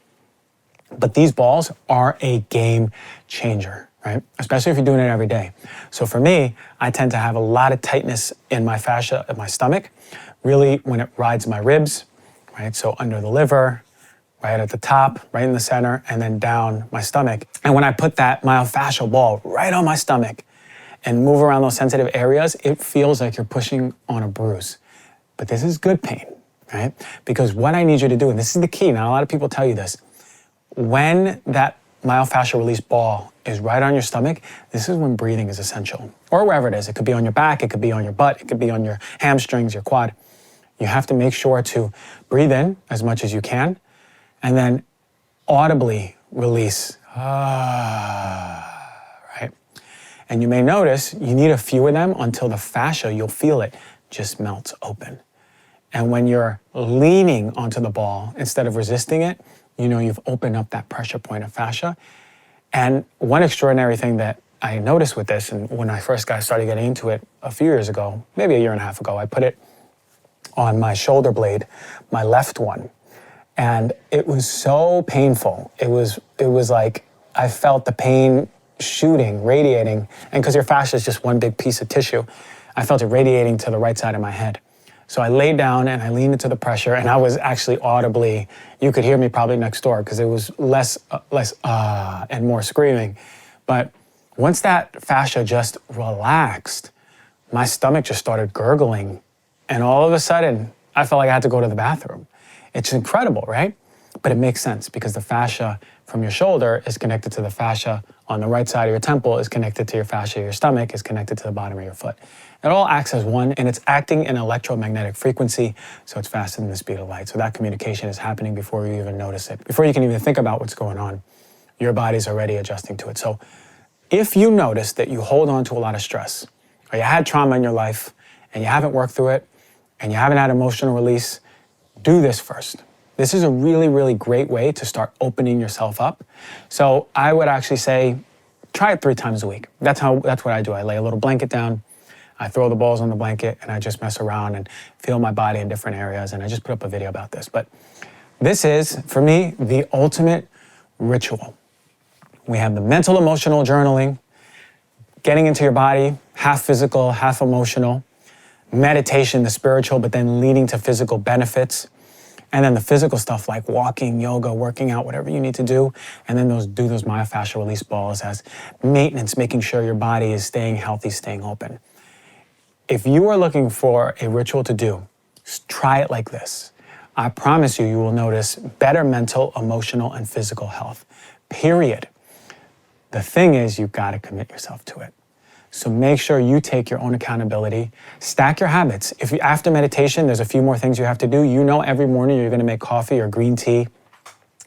But these balls are a game changer, right? Especially if you're doing it every day. So for me, I tend to have a lot of tightness in my fascia of my stomach, really when it rides my ribs, right? So under the liver, right at the top, right in the center, and then down my stomach. And when I put that myofascial ball right on my stomach and move around those sensitive areas, it feels like you're pushing on a bruise. But this is good pain, right? Because what I need you to do, and this is the key, now a lot of people tell you this, when that myofascial release ball is right on your stomach, this is when breathing is essential. Or wherever it is. It could be on your back, it could be on your butt, it could be on your hamstrings, your quad. You have to make sure to breathe in as much as you can, and then audibly release. Right? And you may notice you need a few of them until the fascia, you'll feel it, just melts open. And when you're leaning onto the ball instead of resisting it, you know you've opened up that pressure point of fascia. And one extraordinary thing that I noticed with this, and when I first started getting into it a few years ago, maybe a year and a half ago, I put it on my shoulder blade, my left one. And it was so painful. It was like I felt the pain shooting, radiating. And because your fascia is just one big piece of tissue, I felt it radiating to the right side of my head. So I laid down and I leaned into the pressure, and I was actually audibly, you could hear me probably next door because it was less and more screaming. But once that fascia just relaxed, my stomach just started gurgling. And all of a sudden, I felt like I had to go to the bathroom. It's incredible, right? But it makes sense because the fascia from your shoulder is connected to the fascia on the right side of your temple, is connected to your fascia, your stomach is connected to the bottom of your foot. It all acts as one, and it's acting in electromagnetic frequency, so it's faster than the speed of light. So that communication is happening before you even notice it. Before you can even think about what's going on, your body's already adjusting to it. So if you notice that you hold on to a lot of stress, or you had trauma in your life, and you haven't worked through it, and you haven't had emotional release, do this first. This is a really, really great way to start opening yourself up. So I would actually say, try it 3 times a week. That's what I do. I lay a little blanket down, I throw the balls on the blanket, and I just mess around and feel my body in different areas. And I just put up a video about this. But this is, for me, the ultimate ritual. We have the mental, emotional journaling, getting into your body, half physical, half emotional, meditation, the spiritual, but then leading to physical benefits. And then the physical stuff like walking, yoga, working out, whatever you need to do. And then do those myofascial release balls as maintenance, making sure your body is staying healthy, staying open. If you are looking for a ritual to do, try it like this. I promise you, you will notice better mental, emotional, and physical health, period. The thing is, you've got to commit yourself to it. So make sure you take your own accountability. Stack your habits. If after meditation, there's a few more things you have to do. You know every morning you're going to make coffee or green tea.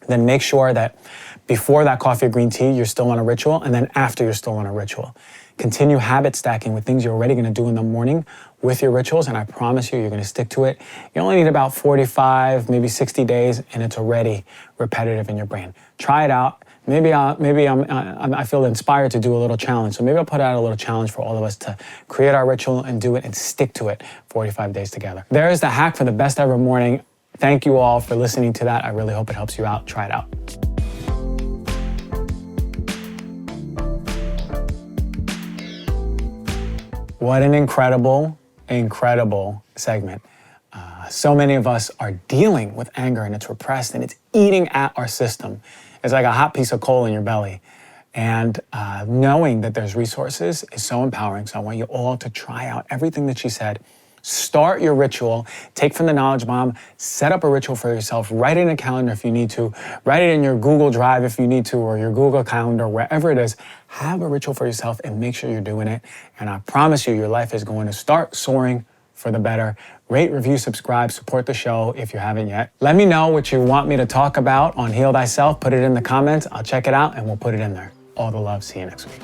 Then make sure that before that coffee or green tea, you're still on a ritual, and then after you're still on a ritual. Continue habit stacking with things you're already going to do in the morning with your rituals, and I promise you, you're going to stick to it. You only need about 45, maybe 60 days, and it's already repetitive in your brain. Try it out. Maybe I feel inspired to do a little challenge. So maybe I'll put out a little challenge for all of us to create our ritual and do it and stick to it 45 days together. There is the hack for the best ever morning. Thank you all for listening to that. I really hope it helps you out. Try it out. What an incredible, incredible segment. So many of us are dealing with anger, and it's repressed, and it's eating at our system. It's like a hot piece of coal in your belly. And knowing that there's resources is so empowering. So I want you all to try out everything that she said. Start your ritual. Take from the Knowledge Bomb. Set up a ritual for yourself. Write it in a calendar if you need to. Write it in your Google Drive if you need to, or your Google Calendar, wherever it is. Have a ritual for yourself and make sure you're doing it. And I promise you, your life is going to start soaring for the better. Rate, review, subscribe, support the show if you haven't yet. Let me know what you want me to talk about on Heal Thyself. Put it in the comments. I'll check it out and we'll put it in there. All the love. See you next week.